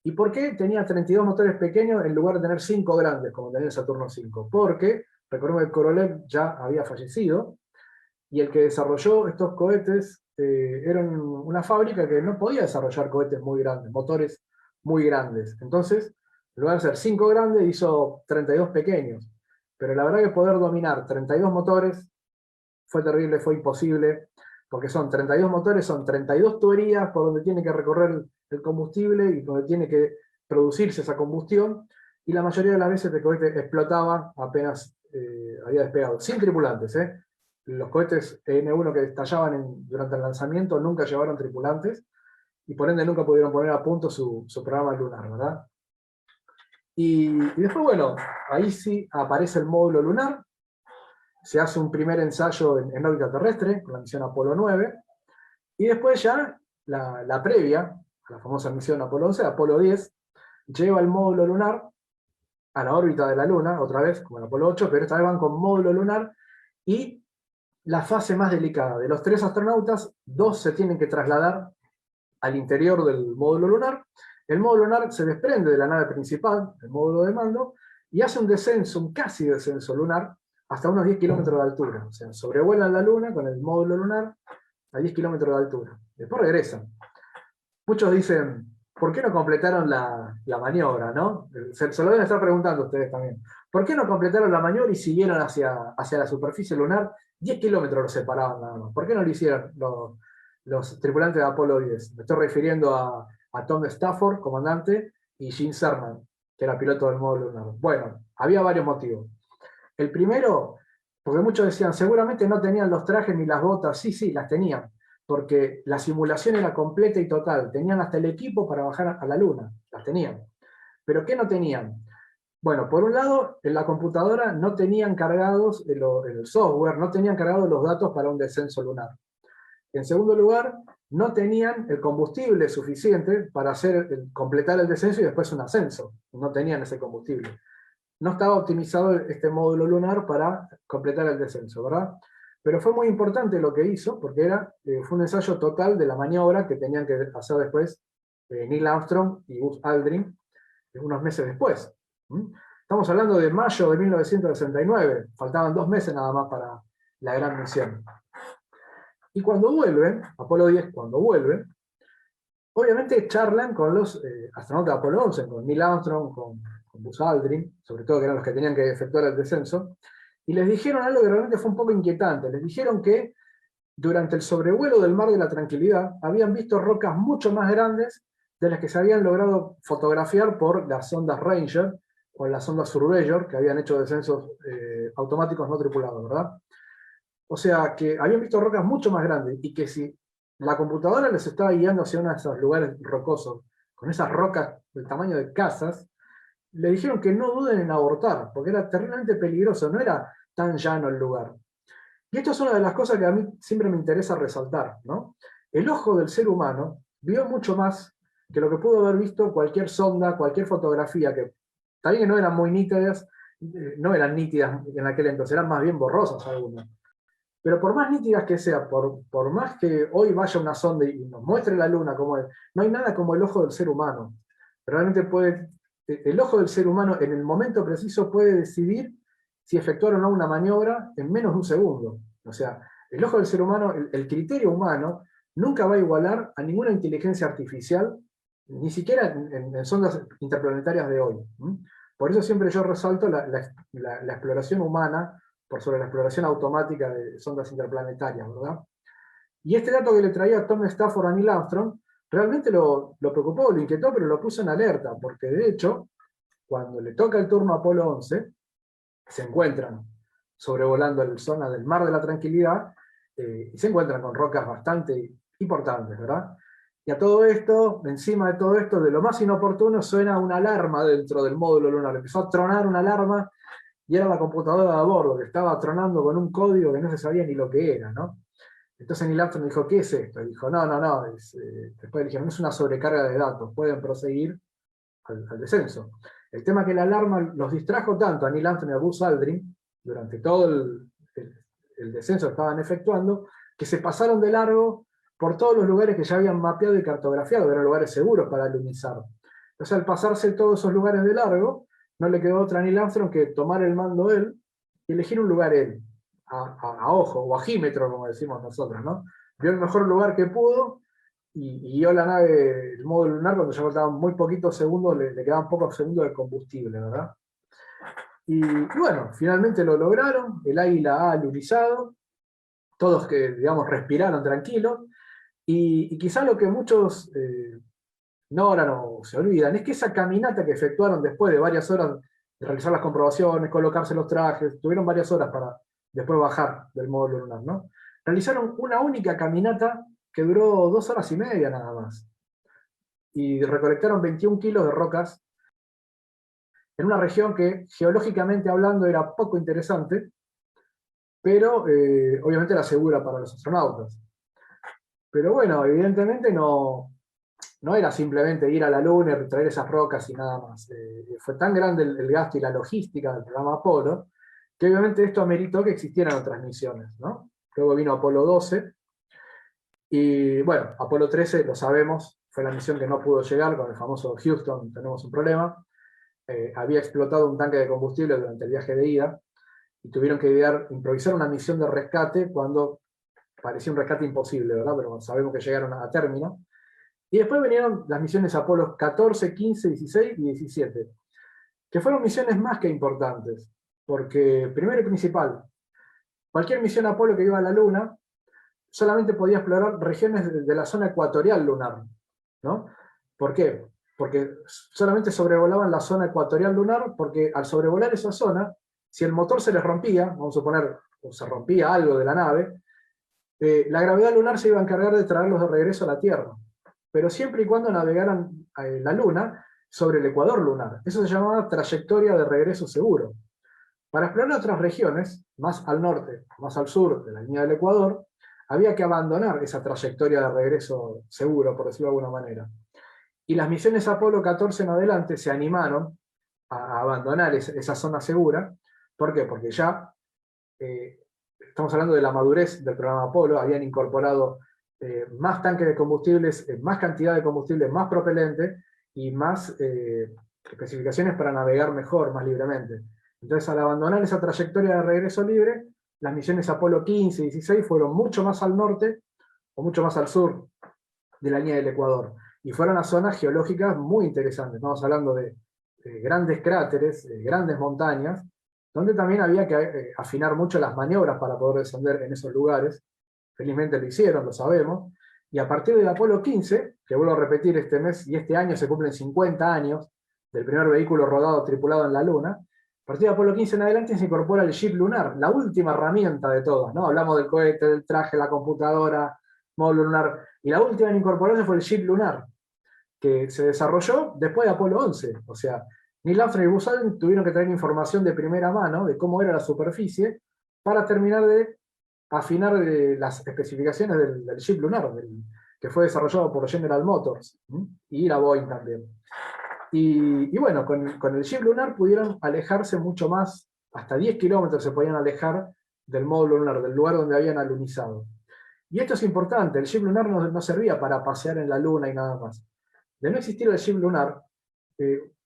¿Y por qué tenía 32 motores pequeños en lugar de tener 5 grandes, como tenía el Saturno V? Porque, recordemos que Korolev ya había fallecido, y el que desarrolló estos cohetes era una fábrica que no podía desarrollar cohetes muy grandes, motores muy grandes. Entonces, en lugar de hacer 5 grandes, hizo 32 pequeños. Pero la verdad que poder dominar 32 motores fue terrible, fue imposible, porque son 32 motores, son 32 tuberías por donde tiene que recorrer el combustible y donde tiene que producirse esa combustión, y la mayoría de las veces el cohete explotaba apenas había despegado, sin tripulantes. Los cohetes N1 que estallaban durante el lanzamiento nunca llevaron tripulantes, y por ende nunca pudieron poner a punto su programa lunar, ¿verdad? Y después, bueno, ahí sí aparece el módulo lunar, se hace un primer ensayo en órbita terrestre, con la misión Apolo 9, y después ya la previa, a la famosa misión Apolo 11, Apolo 10, lleva el módulo lunar a la órbita de la Luna, otra vez, como el Apolo 8, pero esta vez van con módulo lunar, y la fase más delicada. De los 3 astronautas, 2 se tienen que trasladar al interior del módulo lunar. El módulo lunar se desprende de la nave principal, el módulo de mando, y hace un descenso, un casi descenso lunar, hasta unos 10 kilómetros de altura. O sea, sobrevuelan la Luna con el módulo lunar a 10 kilómetros de altura. Después regresan. Muchos dicen, ¿por qué no completaron la maniobra, no? Se lo deben estar preguntando ustedes también. ¿Por qué no completaron la maniobra y siguieron hacia la superficie lunar? 10 kilómetros los separaban nada más. ¿Por qué no lo hicieron los tripulantes de Apolo 10? Me estoy refiriendo a Tom Stafford, comandante, y Gene Cernan, que era piloto del módulo lunar. Bueno, había varios motivos. El primero, porque muchos decían, seguramente no tenían los trajes ni las botas. Sí, sí, las tenían, porque la simulación era completa y total. Tenían hasta el equipo para bajar a la Luna, las tenían. ¿Pero qué no tenían? Bueno, por un lado, en la computadora no tenían cargados, el software, no tenían cargados los datos para un descenso lunar. En segundo lugar, no tenían el combustible suficiente para completar el descenso y después un ascenso. No tenían ese combustible. No estaba optimizado este módulo lunar para completar el descenso, ¿verdad? Pero fue muy importante lo que hizo, porque fue un ensayo total de la maniobra que tenían que hacer después Neil Armstrong y Buzz Aldrin unos meses después. Estamos hablando de mayo de 1969, faltaban 2 meses nada más para la gran misión. Y cuando vuelven, Apolo 10, cuando vuelven, obviamente charlan con los astronautas de Apolo 11, con Neil Armstrong, con Buzz Aldrin, sobre todo que eran los que tenían que efectuar el descenso, y les dijeron algo que realmente fue un poco inquietante. Les dijeron que durante el sobrevuelo del Mar de la Tranquilidad habían visto rocas mucho más grandes de las que se habían logrado fotografiar por las sondas Ranger o las sondas Surveyor, que habían hecho descensos automáticos no tripulados, ¿verdad? O sea, que habían visto rocas mucho más grandes y que si la computadora les estaba guiando hacia uno de esos lugares rocosos, con esas rocas del tamaño de casas, le dijeron que no duden en abortar, porque era terriblemente peligroso, no era tan llano el lugar. Y esto es una de las cosas que a mí siempre me interesa resaltar, ¿no? El ojo del ser humano vio mucho más que lo que pudo haber visto cualquier sonda, cualquier fotografía, que también no eran muy nítidas, no eran nítidas en aquel entonces, eran más bien borrosas algunas. Pero por más nítidas que sean, por más que hoy vaya una sonda y nos muestre la luna como es, no hay nada como el ojo del ser humano. Realmente el ojo del ser humano en el momento preciso puede decidir si efectuar o no una maniobra en menos de un segundo. O sea, el ojo del ser humano, el criterio humano, nunca va a igualar a ninguna inteligencia artificial, ni siquiera en sondas interplanetarias de hoy. Por eso siempre yo resalto la exploración humana por sobre la exploración automática de sondas interplanetarias, ¿verdad? Y este dato que le traía Tom Stafford a Neil Armstrong, realmente lo preocupó, lo inquietó, pero lo puso en alerta, porque de hecho, cuando le toca el turno a Apolo 11, se encuentran sobrevolando la zona del Mar de la Tranquilidad, y se encuentran con rocas bastante importantes, ¿verdad? Y a todo esto, encima de todo esto, de lo más inoportuno, suena una alarma dentro del módulo lunar. Empezó a tronar una alarma, y era la computadora de a bordo, que estaba tronando con un código que no se sabía ni lo que era, ¿no? Entonces Neil Armstrong dijo, ¿qué es esto? Y dijo, no, después le dijeron, es una sobrecarga de datos, pueden proseguir al descenso. El tema es que la alarma los distrajo tanto a Neil Armstrong y a Buzz Aldrin, durante todo el descenso que estaban efectuando, que se pasaron de largo por todos los lugares que ya habían mapeado y cartografiado, eran lugares seguros para alunizar. Entonces al pasarse todos esos lugares de largo, no le quedó otra a Neil Armstrong que tomar el mando él y elegir un lugar él, a ojo, o ajímetro, como decimos nosotros, ¿no? Vio el mejor lugar que pudo y guió la nave, el módulo lunar, cuando ya faltaban muy poquitos segundos, le quedaban pocos segundos de combustible, ¿verdad? Y bueno, finalmente lo lograron, el Águila ha alunizado, todos que, digamos, respiraron tranquilos, y quizá lo que muchos ignoran o se olvidan es que esa caminata que efectuaron después de varias horas de realizar las comprobaciones, colocarse los trajes, tuvieron varias horas para después bajar del módulo lunar, ¿no? Realizaron una única caminata que duró 2 horas y media nada más. Y recolectaron 21 kilos de rocas en una región que geológicamente hablando era poco interesante, pero obviamente era segura para los astronautas. Pero bueno, evidentemente no era simplemente ir a la Luna y traer esas rocas y nada más. Fue tan grande el gasto y la logística del programa Apolo, que obviamente esto ameritó que existieran otras misiones, ¿no? Luego vino Apolo 12, y bueno, Apolo 13, lo sabemos, fue la misión que no pudo llegar, con el famoso Houston tenemos un problema. Había explotado un tanque de combustible durante el viaje de ida, y tuvieron que improvisar una misión de rescate cuando parecía un rescate imposible, ¿verdad? Pero sabemos que llegaron a término. Y después vinieron las misiones Apolo 14, 15, 16 y 17, que fueron misiones más que importantes, porque, primero y principal, cualquier misión Apolo que iba a la Luna solamente podía explorar regiones de la zona ecuatorial lunar, ¿no? ¿Por qué? Porque solamente sobrevolaban la zona ecuatorial lunar, porque al sobrevolar esa zona, si el motor se les rompía, vamos a suponer, o se rompía algo de la nave, la gravedad lunar se iba a encargar de traerlos de regreso a la Tierra, pero siempre y cuando navegaran la Luna sobre el ecuador lunar. Eso se llamaba trayectoria de regreso seguro. Para explorar otras regiones, más al norte, más al sur de la línea del Ecuador, había que abandonar esa trayectoria de regreso seguro, por decirlo de alguna manera. Y las misiones Apolo 14 en adelante se animaron a abandonar esa zona segura. ¿Por qué? Porque ya estamos hablando de la madurez del programa Apolo, habían incorporado más tanques de combustibles, más cantidad de combustible, más propelente y más especificaciones para navegar mejor, más libremente. Entonces, al abandonar esa trayectoria de regreso libre, las misiones Apolo 15 y 16 fueron mucho más al norte o mucho más al sur de la línea del Ecuador. Y fueron a zonas geológicas muy interesantes. Estamos hablando de grandes cráteres, grandes montañas, donde también había que afinar mucho las maniobras para poder descender en esos lugares. Felizmente lo hicieron, lo sabemos. Y a partir del Apolo 15, que vuelvo a repetir este mes y este año se cumplen 50 años del primer vehículo rodado tripulado en la Luna, a partir de Apolo 15 en adelante se incorpora el chip lunar, la última herramienta de todas, ¿no? Hablamos del cohete, del traje, la computadora, módulo lunar, y la última en incorporarse fue el chip lunar, que se desarrolló después de Apolo 11. O sea, Neil Armstrong y Buzz Aldrin tuvieron que traer información de primera mano de cómo era la superficie para terminar de afinar las especificaciones del chip lunar, que fue desarrollado por General Motors y la Boeing también. Y bueno, con el chip lunar pudieron alejarse mucho más, hasta 10 kilómetros se podían alejar del módulo lunar, del lugar donde habían alunizado. Y esto es importante, el chip lunar no servía para pasear en la Luna y nada más. De no existir el chip lunar,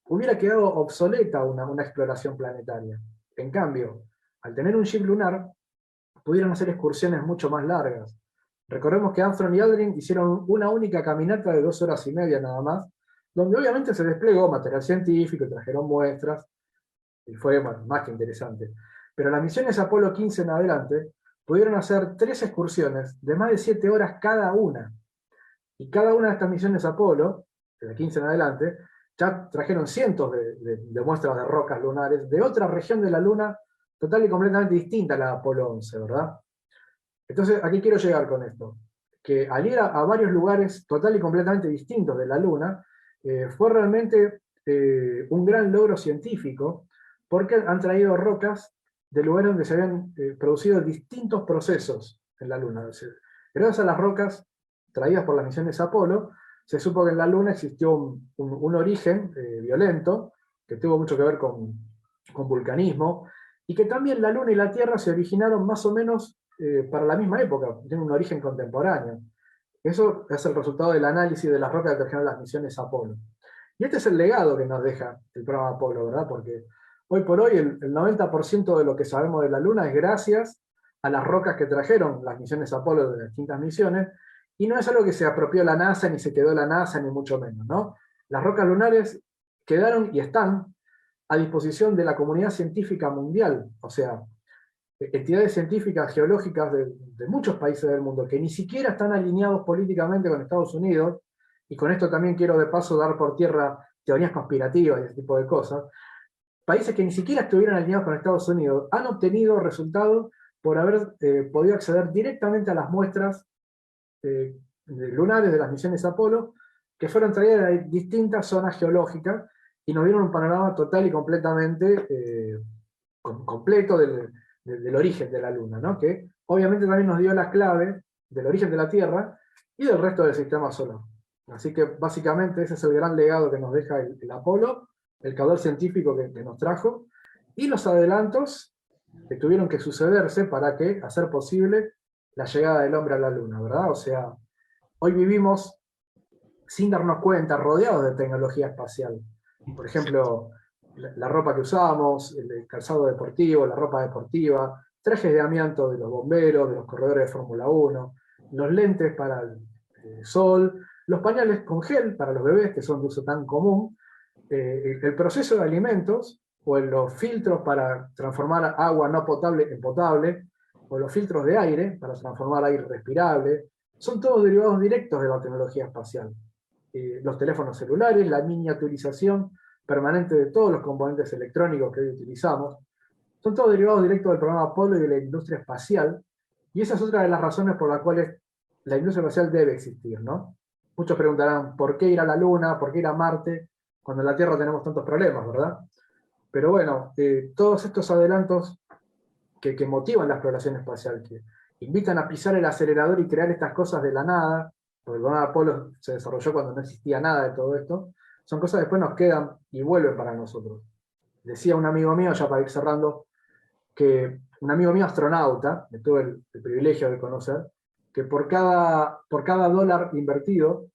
hubiera quedado obsoleta una exploración planetaria. En cambio, al tener un chip lunar, pudieron hacer excursiones mucho más largas. Recordemos que Armstrong y Aldrin hicieron una única caminata de 2 horas y media nada más, donde obviamente se desplegó material científico, trajeron muestras, y fue más que interesante. Pero las misiones Apolo 15 en adelante pudieron hacer 3 excursiones de más de 7 horas cada una. Y cada una de estas misiones Apolo, de la 15 en adelante, ya trajeron cientos de muestras de rocas lunares de otra región de la Luna total y completamente distinta a la de Apolo 11, ¿verdad? Entonces, ¿a qué quiero llegar con esto? Que al ir a varios lugares total y completamente distintos de la Luna, fue realmente un gran logro científico, porque han traído rocas de lugares donde se habían producido distintos procesos en la Luna. Es decir, gracias a las rocas traídas por las misiones Apolo, se supo que en la Luna existió un origen violento, que tuvo mucho que ver con vulcanismo, y que también la Luna y la Tierra se originaron más o menos para la misma época, tienen un origen contemporáneo. Eso es el resultado del análisis de las rocas que trajeron las misiones Apolo. Y este es el legado que nos deja el programa Apolo, ¿verdad? Porque hoy por hoy el 90% de lo que sabemos de la Luna es gracias a las rocas que trajeron las misiones Apolo de las distintas misiones, y no es algo que se apropió la NASA, ni se quedó la NASA, ni mucho menos, ¿no? Las rocas lunares quedaron y están a disposición de la comunidad científica mundial, o sea, entidades científicas geológicas de muchos países del mundo, que ni siquiera están alineados políticamente con Estados Unidos, y con esto también quiero de paso dar por tierra teorías conspirativas y ese tipo de cosas. Países que ni siquiera estuvieran alineados con Estados Unidos han obtenido resultados por haber podido acceder directamente a las muestras lunares de las misiones Apolo, que fueron traídas de distintas zonas geológicas y nos dieron un panorama total y completamente completo del origen de la Luna, ¿no? Que obviamente también nos dio la clave del origen de la Tierra y del resto del sistema solar. Así que básicamente ese es el gran legado que nos deja el Apolo, el caudal científico que nos trajo, y los adelantos que tuvieron que sucederse para hacer posible la llegada del hombre a la Luna, ¿verdad? O sea, hoy vivimos sin darnos cuenta, rodeados de tecnología espacial. Por ejemplo, la ropa que usamos, el calzado deportivo, la ropa deportiva, trajes de amianto de los bomberos, de los corredores de Fórmula 1, los lentes para el sol, los pañales con gel para los bebés, que son de uso tan común, el proceso de alimentos, o los filtros para transformar agua no potable en potable, o los filtros de aire para transformar aire respirable, son todos derivados directos de la tecnología espacial. Los teléfonos celulares, la miniaturización permanente de todos los componentes electrónicos que hoy utilizamos, son todos derivados directos del programa Apolo y de la industria espacial, y esa es otra de las razones por las cuales la industria espacial debe existir, ¿no? Muchos preguntarán, ¿por qué ir a la Luna? ¿Por qué ir a Marte? Cuando en la Tierra tenemos tantos problemas, ¿verdad? Pero bueno, todos estos adelantos que motivan la exploración espacial, que invitan a pisar el acelerador y crear estas cosas de la nada, porque el programa Apolo se desarrolló cuando no existía nada de todo esto, son cosas que después nos quedan y vuelven para nosotros. Decía un amigo mío, ya para ir cerrando, que un amigo mío astronauta, que tuve el privilegio de conocer, que por cada dólar invertido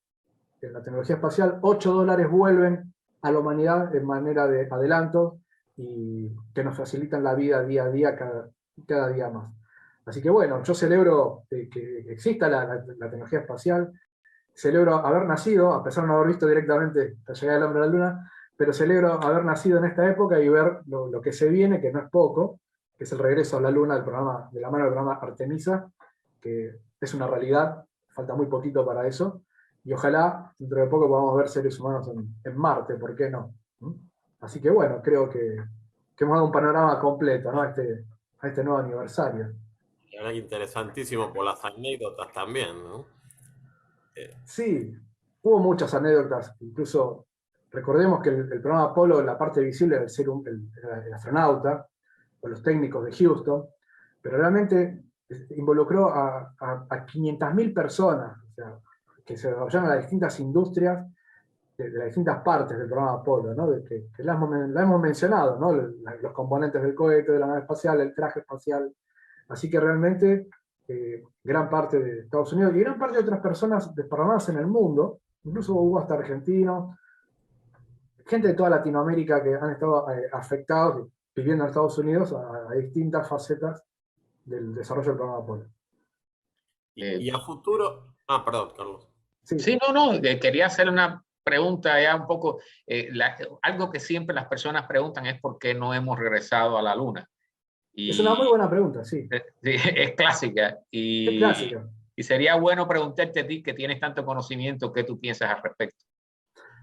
en la tecnología espacial, 8 dólares vuelven a la humanidad en manera de adelanto y que nos facilitan la vida día a día, cada día más. Así que bueno, yo celebro que exista la tecnología espacial, celebro haber nacido, a pesar de no haber visto directamente la llegada del hombre a la Luna, pero celebro haber nacido en esta época y ver lo que se viene, que no es poco, que es el regreso a la Luna del programa, de la mano del programa Artemisa, que es una realidad, falta muy poquito para eso, y ojalá dentro de poco podamos ver seres humanos en Marte, ¿por qué no? ¿Mm? Así que bueno, creo que hemos dado un panorama completo, ¿no? A este nuevo aniversario. La verdad que interesantísimo por las anécdotas también, ¿no? Sí, hubo muchas anécdotas, incluso recordemos que el programa Apolo, la parte visible era el astronauta, o los técnicos de Houston, pero realmente involucró a 500.000 personas, o sea, que se desarrollaron en las distintas industrias de las distintas partes del programa Apolo, ¿no? Que la hemos mencionado, ¿no? Los componentes del cohete, de la nave espacial, el traje espacial. Así que realmente gran parte de Estados Unidos y gran parte de otras personas desparramadas en el mundo, incluso hubo hasta argentinos, gente de toda Latinoamérica que han estado afectados viviendo en Estados Unidos a distintas facetas del desarrollo del programa Apolo. Y a futuro. Ah, perdón, Carlos. Sí, Sí, no, no, quería hacer una pregunta ya un poco, algo que siempre las personas preguntan es por qué no hemos regresado a la Luna. es una muy buena pregunta, sí. Es clásica Es clásica. y sería bueno preguntarte a ti que tienes tanto conocimiento, ¿qué tú piensas al respecto?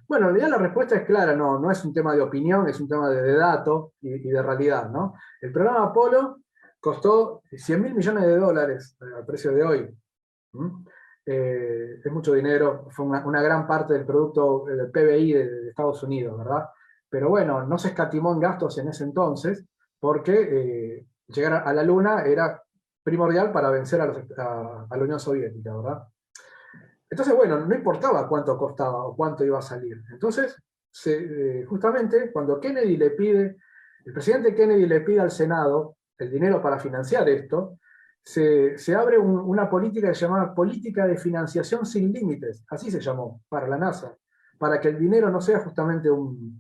Bueno, en realidad la respuesta es clara, no es un tema de opinión, es un tema de dato y de realidad, ¿no? El programa Apolo costó 100.000 millones de dólares al precio de hoy. Es mucho dinero, fue una gran parte del producto del PBI de Estados Unidos, ¿verdad? Pero bueno, no se escatimó en gastos en ese entonces, porque llegar a la Luna era primordial para vencer a la Unión Soviética, ¿verdad? Entonces, bueno, no importaba cuánto costaba o cuánto iba a salir. Entonces, justamente cuando el presidente Kennedy le pide al Senado el dinero para financiar esto, se abre una política que se llamaba Política de Financiación Sin Límites, así se llamó, para la NASA, para que el dinero no sea justamente un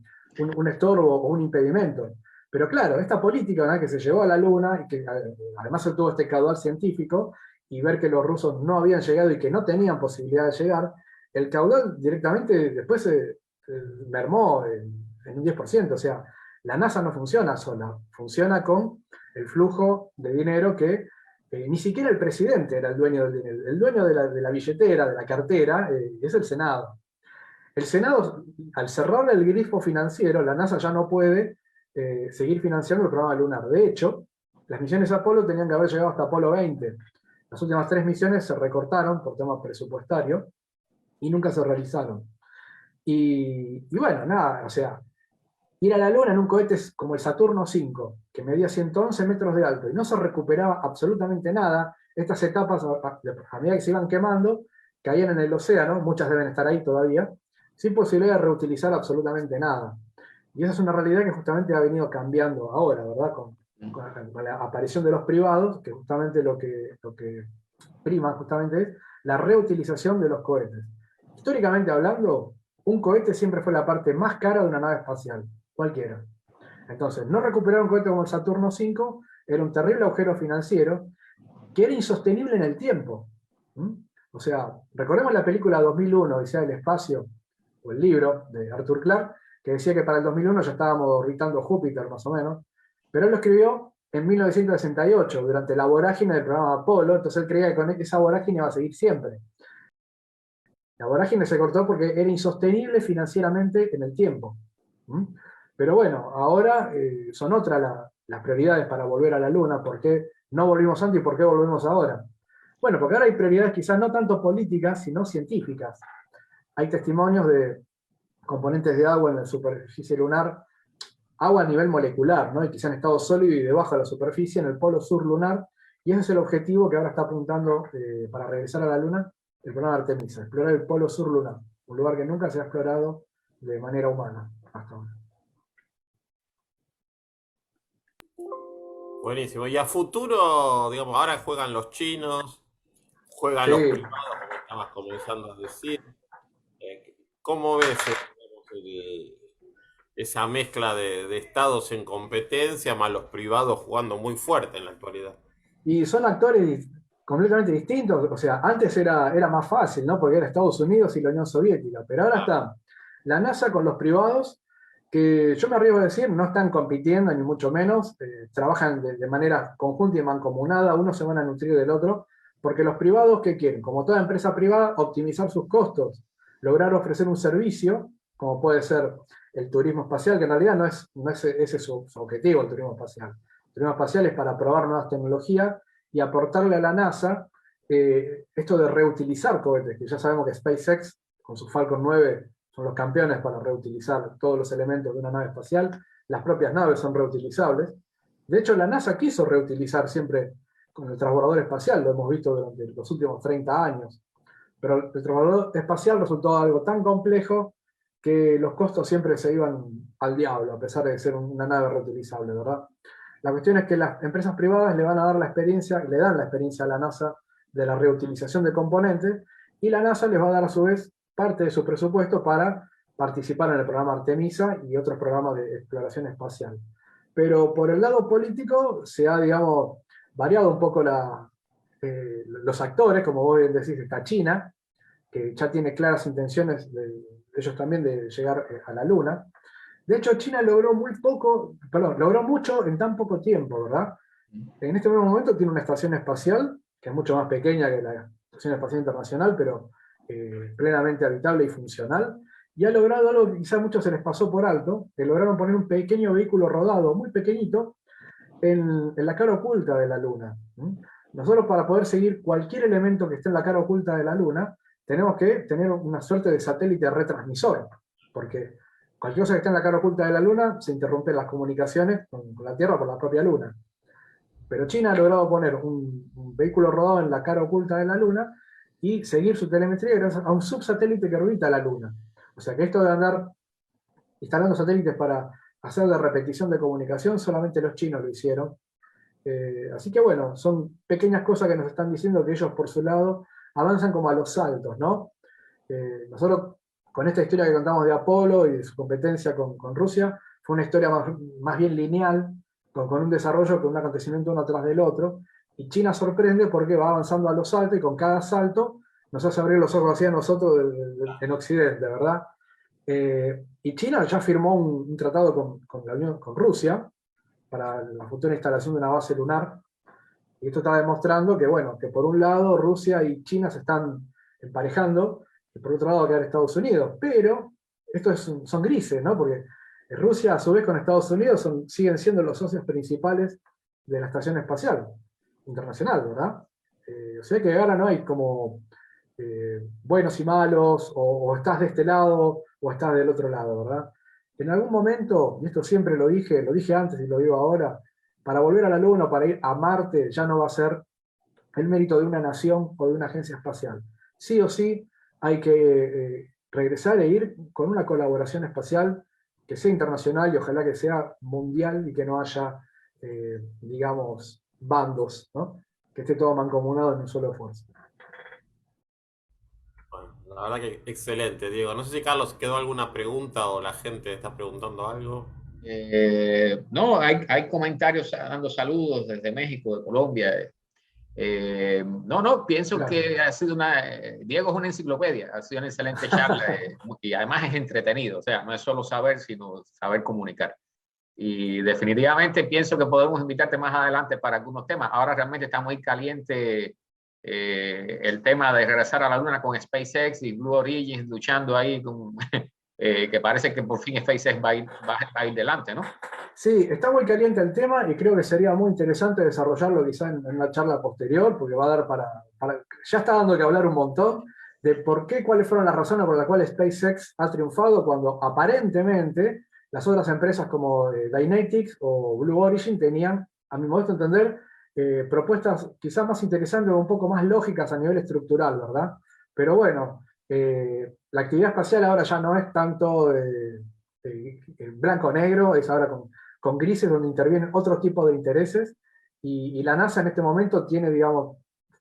estorbo o un impedimento. Pero claro, esta política, ¿no?, que se llevó a la Luna y que además se tuvo este caudal científico, y ver que los rusos no habían llegado y que no tenían posibilidad de llegar, el caudal directamente después se mermó en un 10%. O sea, la NASA no funciona sola, funciona con el flujo de dinero que ni siquiera el presidente era el dueño del dinero. El dueño de la billetera, de la cartera, es el Senado. El Senado, al cerrar el grifo financiero, la NASA ya no puede seguir financiando el programa lunar. De hecho, las misiones Apolo tenían que haber llegado hasta Apolo 20. Las últimas 3 misiones se recortaron por temas presupuestarios y nunca se realizaron. Y bueno, nada, o sea, ir a la Luna en un cohete como el Saturno 5, que medía 111 metros de alto y no se recuperaba absolutamente nada, estas etapas, a medida que se iban quemando, caían en el océano, muchas deben estar ahí todavía, sin posibilidad de reutilizar absolutamente nada. Y esa es una realidad que justamente ha venido cambiando ahora, ¿verdad? Con la aparición de los privados, que justamente lo que prima justamente es la reutilización de los cohetes. Históricamente hablando, un cohete siempre fue la parte más cara de una nave espacial, cualquiera. Entonces, no recuperar un cohete como el Saturno 5 era un terrible agujero financiero que era insostenible en el tiempo. O sea, recordemos la película 2001, Odisea del Espacio, o el libro de Arthur Clarke, que decía que para el 2001 ya estábamos orbitando Júpiter, más o menos, pero él lo escribió en 1968, durante la vorágine del programa Apolo, entonces él creía que con esa vorágine iba a seguir siempre. La vorágine se cortó porque era insostenible financieramente en el tiempo. Pero bueno, ahora son otras las prioridades para volver a la Luna, por qué no volvimos antes y por qué volvemos ahora. Bueno, porque ahora hay prioridades quizás no tanto políticas, sino científicas. Hay testimonios de componentes de agua en la superficie lunar, agua a nivel molecular, ¿no? Y que se han estado sólido y debajo de la superficie en el polo sur lunar, y ese es el objetivo que ahora está apuntando para regresar a la Luna el programa Artemisa, explorar el polo sur lunar, un lugar que nunca se ha explorado de manera humana hasta ahora. Buenísimo. Y a futuro, digamos, ahora juegan los chinos, juegan los Sí. privados, como estabas comenzando a decir. ¿Cómo ves digamos, esa mezcla de estados en competencia, más los privados jugando muy fuerte en la actualidad? Y son actores completamente distintos, o sea, antes era más fácil, ¿no? Porque era Estados Unidos y la Unión Soviética, pero ahora está la NASA con los privados, que yo me arriesgo a decir, no están compitiendo, ni mucho menos, trabajan de manera conjunta y mancomunada, uno se van a nutrir del otro, porque los privados, ¿qué quieren? Como toda empresa privada, optimizar sus costos, lograr ofrecer un servicio, como puede ser el turismo espacial, que en realidad no es ese su objetivo, el turismo espacial. El turismo espacial es para probar nuevas tecnologías y aportarle a la NASA esto de reutilizar cohetes, que ya sabemos que SpaceX, con su Falcon 9, son los campeones para reutilizar todos los elementos de una nave espacial. Las propias naves son reutilizables. De hecho, la NASA quiso reutilizar siempre con el transbordador espacial, lo hemos visto durante los últimos 30 años. Pero el transbordador espacial resultó algo tan complejo que los costos siempre se iban al diablo, a pesar de ser una nave reutilizable, ¿verdad? La cuestión es que las empresas privadas le van a dar la experiencia, le dan la experiencia a la NASA de la reutilización de componentes, y la NASA les va a dar a su vez parte de su presupuesto para participar en el programa Artemisa y otros programas de exploración espacial. Pero por el lado político se ha, digamos, variado un poco los actores, como vos bien decís, está China, que ya tiene claras intenciones de ellos también de llegar a la Luna. De hecho, China logró logró mucho en tan poco tiempo, ¿verdad? En este mismo momento tiene una estación espacial, que es mucho más pequeña que la Estación Espacial Internacional, pero plenamente habitable y funcional, y ha logrado algo que quizá a muchos se les pasó por alto, que lograron poner un pequeño vehículo rodado, muy pequeñito, en la cara oculta de la Luna. Nosotros, para poder seguir cualquier elemento que esté en la cara oculta de la Luna, tenemos que tener una suerte de satélite retransmisor, porque cualquier cosa que esté en la cara oculta de la Luna, se interrumpen las comunicaciones con la Tierra por la propia Luna. Pero China ha logrado poner un vehículo rodado en la cara oculta de la Luna y seguir su telemetría gracias a un subsatélite que orbita la Luna. O sea que esto de andar instalando satélites para hacer de repetición de comunicación, solamente los chinos lo hicieron. Así que bueno, son pequeñas cosas que nos están diciendo que ellos por su lado avanzan como a los saltos, ¿no? Nosotros, con esta historia que contamos de Apolo y de su competencia con Rusia, fue una historia más bien lineal, con un desarrollo, con un acontecimiento uno tras del otro, y China sorprende porque va avanzando a los saltos y con cada salto nos hace abrir los ojos hacia nosotros en Occidente, ¿verdad? Y China ya firmó un tratado con Rusia para la futura instalación de una base lunar, y esto está demostrando que, bueno, que por un lado Rusia y China se están emparejando, y por otro lado va a quedar Estados Unidos, pero son grises, ¿no? Porque Rusia, a su vez, con Estados Unidos siguen siendo los socios principales de la Estación Espacial Internacional, ¿verdad? O sea que ahora no hay como buenos y malos, o estás de este lado o estás del otro lado, ¿verdad? En algún momento, y esto siempre lo dije antes y lo digo ahora, para volver a la Luna o para ir a Marte ya no va a ser el mérito de una nación o de una agencia espacial. Sí o sí hay que regresar e ir con una colaboración espacial que sea internacional y ojalá que sea mundial y que no haya, digamos, bandos, ¿no? Que esté todo mancomunado en un solo esfuerzo. Bueno, la verdad que excelente, Diego. No sé si Carlos quedó alguna pregunta o la gente está preguntando algo. No, hay comentarios dando saludos desde México, de Colombia. No, pienso Claro. que ha sido Diego es una enciclopedia, ha sido una excelente charla y además es entretenido, o sea, no es solo saber, sino saber comunicar. Y definitivamente pienso que podemos invitarte más adelante para algunos temas. Ahora realmente está muy caliente el tema de regresar a la Luna con SpaceX y Blue Origin luchando ahí, que parece que por fin SpaceX va a ir delante, ¿no? Sí, está muy caliente el tema y creo que sería muy interesante desarrollarlo quizá en una charla posterior, porque va a dar ya está dando que hablar un montón de por qué, cuáles fueron las razones por las cuales SpaceX ha triunfado cuando aparentemente las otras empresas como Dynetics o Blue Origin tenían, a mi modesto entender, propuestas quizás más interesantes o un poco más lógicas a nivel estructural, ¿verdad? Pero bueno, la actividad espacial ahora ya no es tanto blanco-negro, es ahora con grises donde intervienen otros tipos de intereses, y la NASA en este momento tiene, digamos,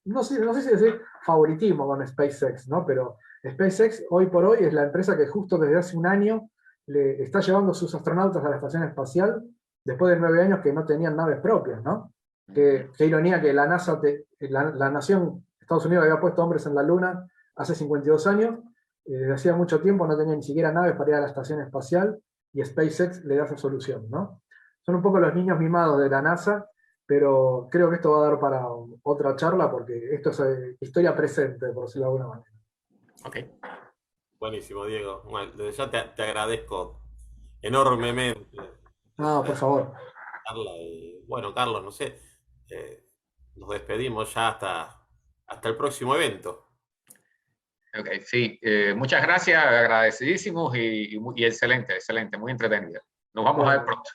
no sé si decir favoritismo con SpaceX, ¿no? Pero SpaceX hoy por hoy es la empresa que justo desde hace un año le está llevando sus astronautas a la estación espacial, después de 9 años que no tenían naves propias, ¿no? Qué ironía que la NASA, la nación, Estados Unidos había puesto hombres en la Luna hace 52 años, desde hacía mucho tiempo no tenía ni siquiera naves para ir a la estación espacial, y SpaceX le da esa solución, ¿no? Son un poco los niños mimados de la NASA, pero creo que esto va a dar para otra charla porque esto es historia presente, por decirlo de alguna manera. Ok. Buenísimo, Diego. Bueno, desde ya te agradezco enormemente No, por favor. charla. Y bueno, Carlos, no sé, nos despedimos ya hasta el próximo evento. Ok, sí, muchas gracias, agradecidísimos y excelente, excelente, muy entretenida. Nos vamos a ver pronto.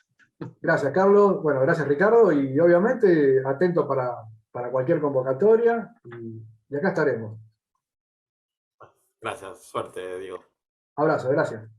Gracias, Carlos. Bueno, gracias, Ricardo. Y obviamente atento para cualquier convocatoria. Y acá estaremos. Gracias, suerte, Diego. Abrazo, gracias.